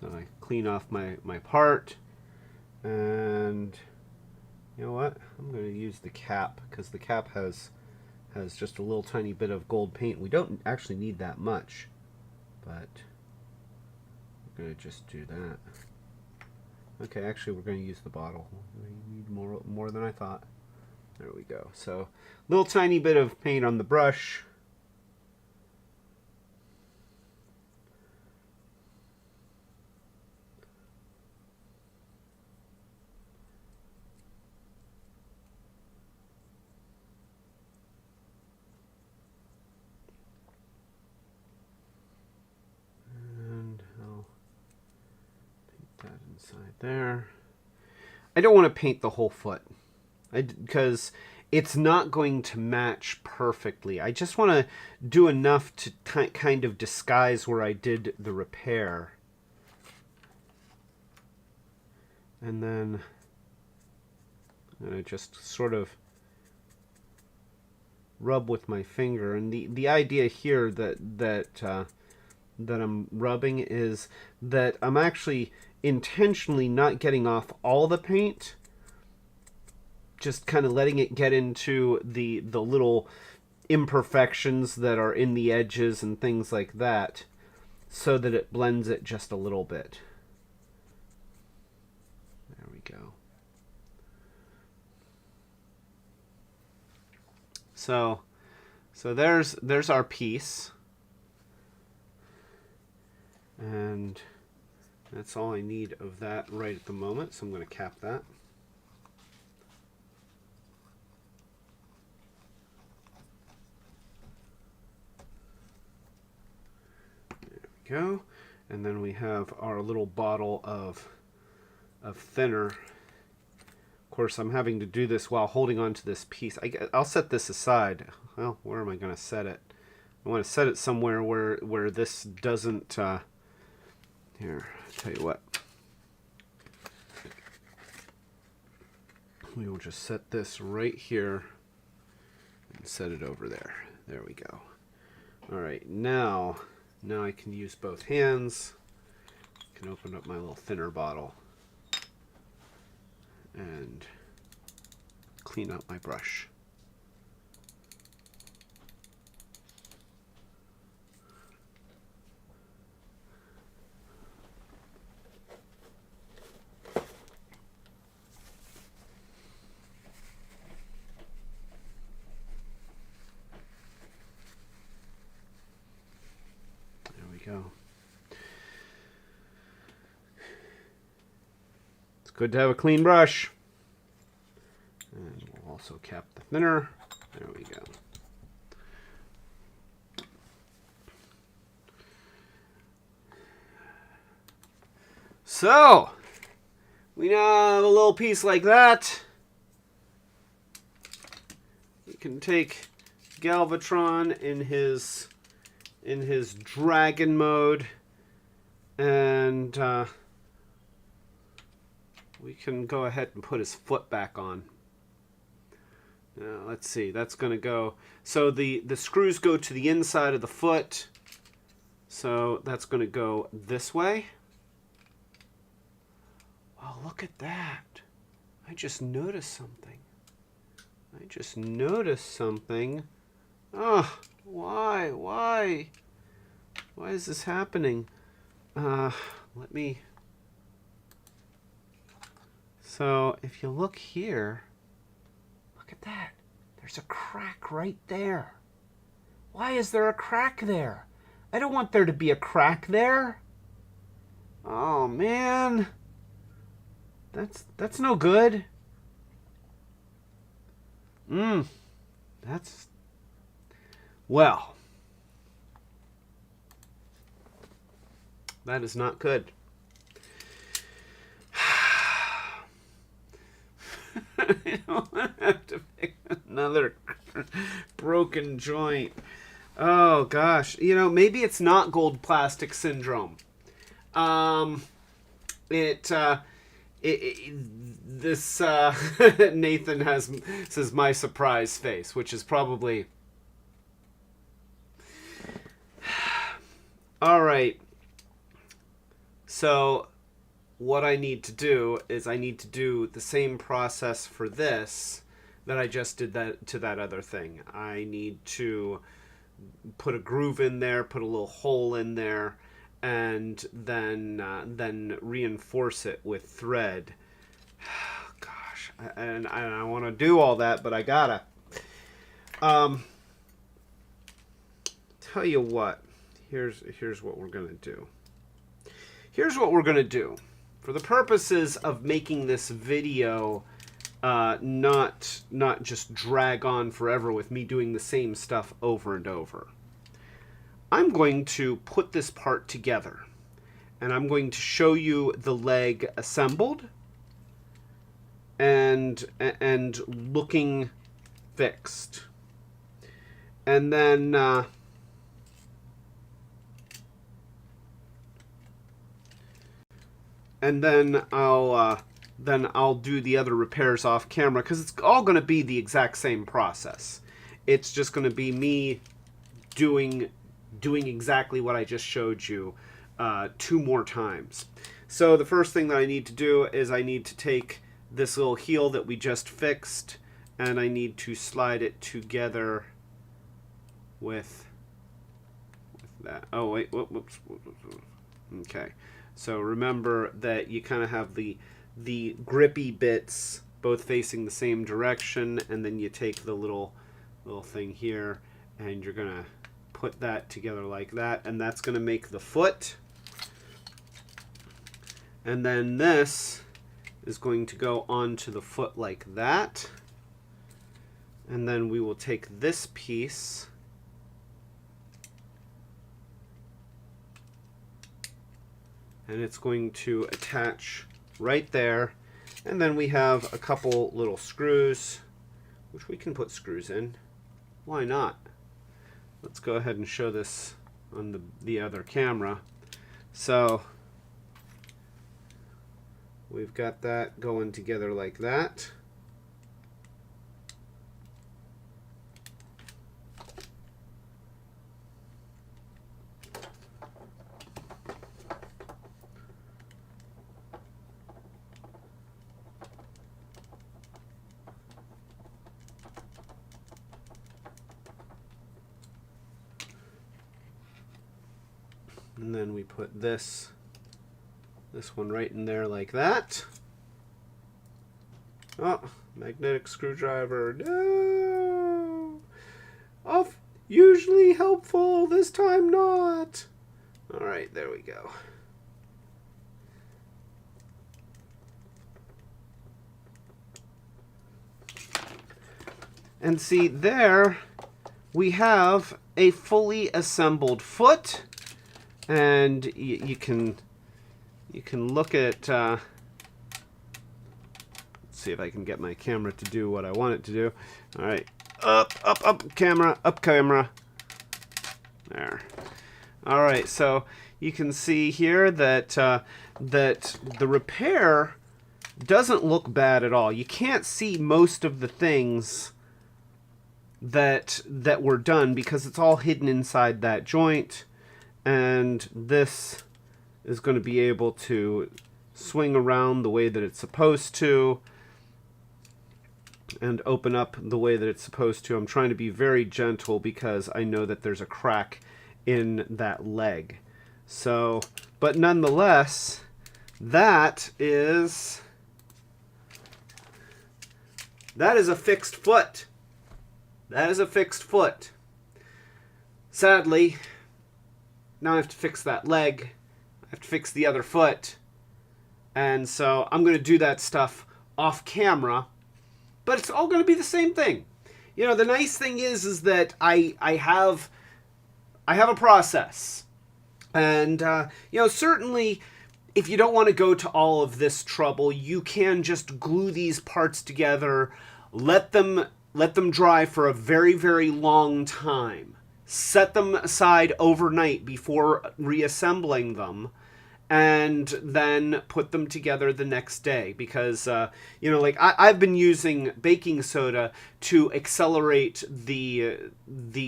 S1: I clean off my part. And you know what? I'm going to use the cap because the cap has just a little tiny bit of gold paint. We don't actually need that much, but we're going to just do that. Okay, actually we're going to use the bottle. We need more than I thought. There we go. So, little tiny bit of paint on the brush. Inside there. I don't want to paint the whole foot because it's not going to match perfectly. I just want to do enough to kind of disguise where I did the repair. And then I'm going to just sort of rub with my finger. And the idea here that I'm rubbing is that I'm actually intentionally not getting off all the paint, just kind of letting it get into the little imperfections that are in the edges and things like that, so that it blends it just a little bit. There we go. So there's our piece. And that's all I need of that right at the moment, so I'm going to cap that. go. And then we have our little bottle of thinner. Of course, I'm having to do this while holding on to this piece. I'll set this aside. Well, where am I going to set it? I want to set it somewhere where this doesn't... Here, I'll tell you what. We will just set this right here and set it over there. There we go. All right, now I can use both hands. I can open up my little thinner bottle and clean up my brush. Go. It's good to have a clean brush. And we'll also cap the thinner. There we go. So, we now have a little piece like that. We can take Galvatron in his dragon mode, and we can go ahead and put his foot back on. Now let's see, that's going to go, so the screws go to the inside of the foot, so that's going to go this way. Wow, look at that. I just noticed something. Oh, why is this happening? So if you look here, look at that. There's a crack right there. Why is there a crack there? I don't want there to be a crack there. Oh man. That's no good. Well, that is not good. I don't want to have to pick another broken joint. Oh gosh, you know, maybe it's not gold plastic syndrome. This Nathan says my surprise face, which is probably... All right. So what I need to do is I need to do the same process for this that I just did to that other thing. I need to put a groove in there, put a little hole in there, and then reinforce it with thread. Gosh, and I want to do all that, but I gotta. Tell you what. Here's what we're gonna do. Here's what we're gonna do. For the purposes of making this video not just drag on forever with me doing the same stuff over and over, I'm going to put this part together, and I'm going to show you the leg assembled and looking fixed, and then I'll do the other repairs off camera, because it's all going to be the exact same process. It's just going to be me doing exactly what I just showed you 2 more times. So the first thing that I need to do is I need to take this little heel that we just fixed, and I need to slide it together with that. Oh wait, whoops. Okay. So remember that you kind of have the grippy bits both facing the same direction, and then you take the little thing here, and you're gonna put that together like that, and that's gonna make the foot. And then this is going to go onto the foot like that, and then we will take this piece and it's going to attach right there. And then we have a couple little screws, which we can put screws in. Why not? Let's go ahead and show this on the other camera. So we've got that going together like that. And then we put this one right in there like that. Oh, magnetic screwdriver. No! Off. Usually helpful, this time not. All right, there we go. And see, there we have a fully assembled foot. And you can look at, let's see if I can get my camera to do what I want it to do. All right, up camera. There. All right, so you can see here that that the repair doesn't look bad at all. You can't see most of the things that were done because it's all hidden inside that joint. And this is going to be able to swing around the way that it's supposed to and open up the way that it's supposed to. I'm trying to be very gentle because I know that there's a crack in that leg. So, but nonetheless, that is a fixed foot. That is a fixed foot. Sadly, now I have to fix that leg. I have to fix the other foot. And so I'm going to do that stuff off camera. But it's all going to be the same thing. You know, the nice thing is that I have a process. And, you know, certainly if you don't want to go to all of this trouble, you can just glue these parts together, let them dry for a very, very long time. Set them aside overnight before reassembling them, and then put them together the next day. Because, you know, like I've been using baking soda to accelerate the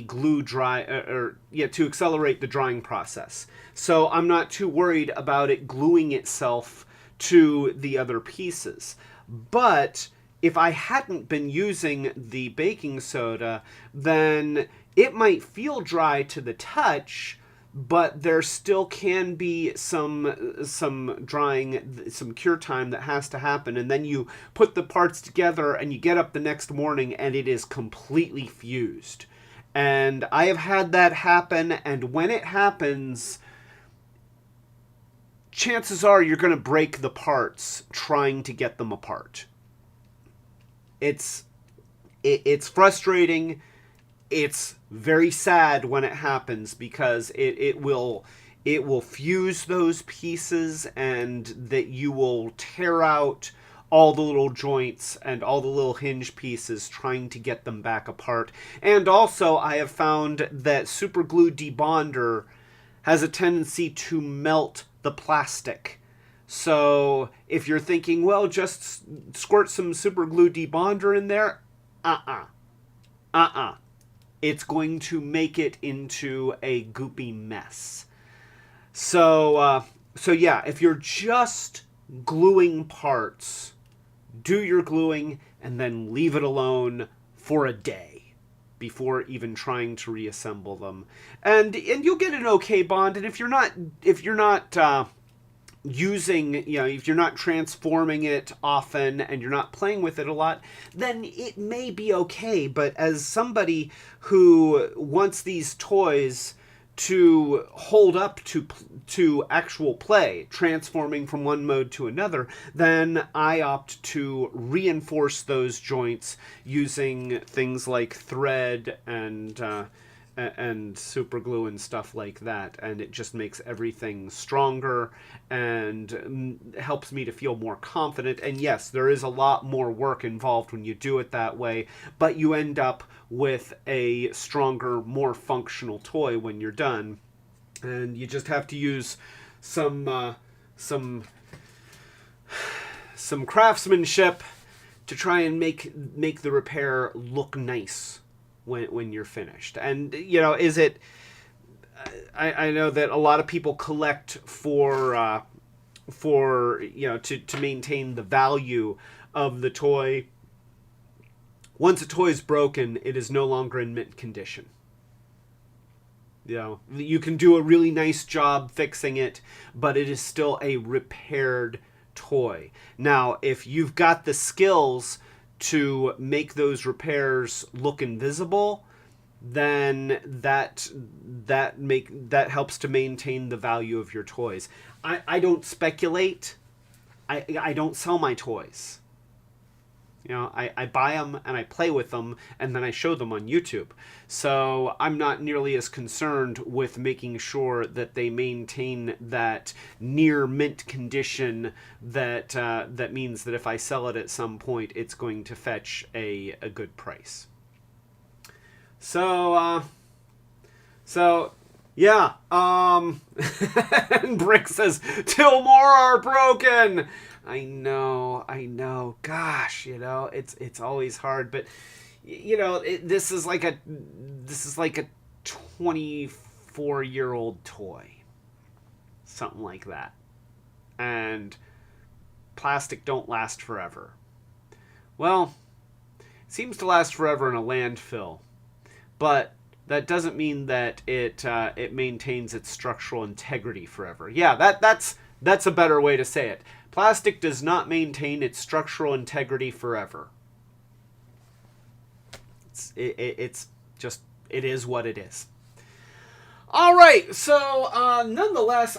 S1: glue dry, to accelerate the drying process. So I'm not too worried about it gluing itself to the other pieces. But if I hadn't been using the baking soda, then it might feel dry to the touch, but there still can be some drying, some cure time that has to happen. And then you put the parts together and you get up the next morning and it is completely fused. And I have had that happen, and when it happens, chances are you're going to break the parts trying to get them apart. It's frustrating. It's very sad when it happens because it will fuse those pieces, and that you will tear out all the little joints and all the little hinge pieces trying to get them back apart. And also, I have found that super glue debonder has a tendency to melt the plastic. So if you're thinking, well, just squirt some super glue debonder in there, it's going to make it into a goopy mess. So yeah, if you're just gluing parts, do your gluing and then leave it alone for a day before even trying to reassemble them, and you'll get an okay bond. And if you're not using, you know, if you're not transforming it often and you're not playing with it a lot, then it may be okay. But as somebody who wants these toys to hold up to actual play, transforming from one mode to another, then I opt to reinforce those joints using things like thread and and super glue and stuff like that, and it just makes everything stronger and helps me to feel more confident. And yes, there is a lot more work involved when you do it that way, but you end up with a stronger, more functional toy when you're done. And you just have to use some craftsmanship to try and make the repair look nice when you're finished. And you know, is it? I know that a lot of people collect for you know, to maintain the value of the toy. Once a toy is broken, it is no longer in mint condition. You know, you can do a really nice job fixing it, but it is still a repaired toy. Now, if you've got the skills to make those repairs look invisible, then that helps to maintain the value of your toys. I don't speculate. I don't sell my toys. You know, I buy them and I play with them and then I show them on YouTube. So I'm not nearly as concerned with making sure that they maintain that near mint condition that that means that if I sell it at some point, it's going to fetch a good price. So yeah. And Brick says, "Till more are broken." I know. Gosh, you know, it's always hard, but you know, this is like a 24-year-old toy, something like that, and plastic don't last forever. Well, it seems to last forever in a landfill, but that doesn't mean that it maintains its structural integrity forever. Yeah, that's a better way to say it. Plastic does not maintain its structural integrity forever. It's just, it is what it is. All right, so nonetheless,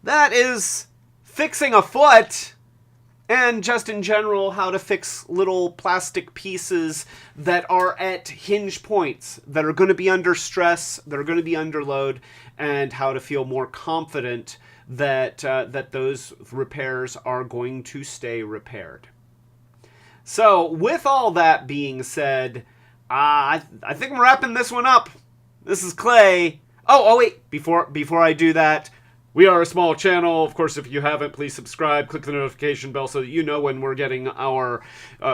S1: that is fixing a foot, and just in general, how to fix little plastic pieces that are at hinge points, that are going to be under stress, that are going to be under load, and how to feel more confident that those repairs are going to stay repaired. So, with all that being said, I think I'm wrapping this one up. This is Clay. Oh wait, before I do that, we are a small channel. Of course, if you haven't, please subscribe, click the notification bell so that you know when we're getting our,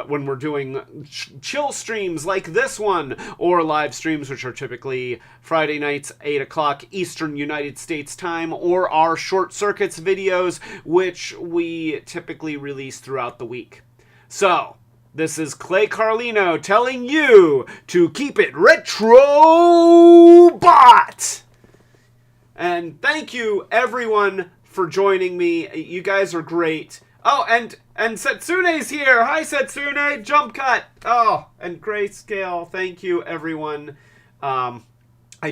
S1: when we're doing chill streams like this one, or live streams, which are typically Friday nights, 8 o'clock Eastern United States time, or our Short Circuits videos, which we typically release throughout the week. So, this is Clay Carlino telling you to keep it Retrobot! And thank you, everyone, for joining me. You guys are great. Oh, and Setsune's here. Hi, Setsune. Jump cut. Oh, and Grayscale. Thank you, everyone. I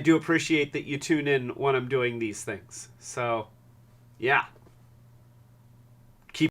S1: do appreciate that you tune in when I'm doing these things. So, yeah.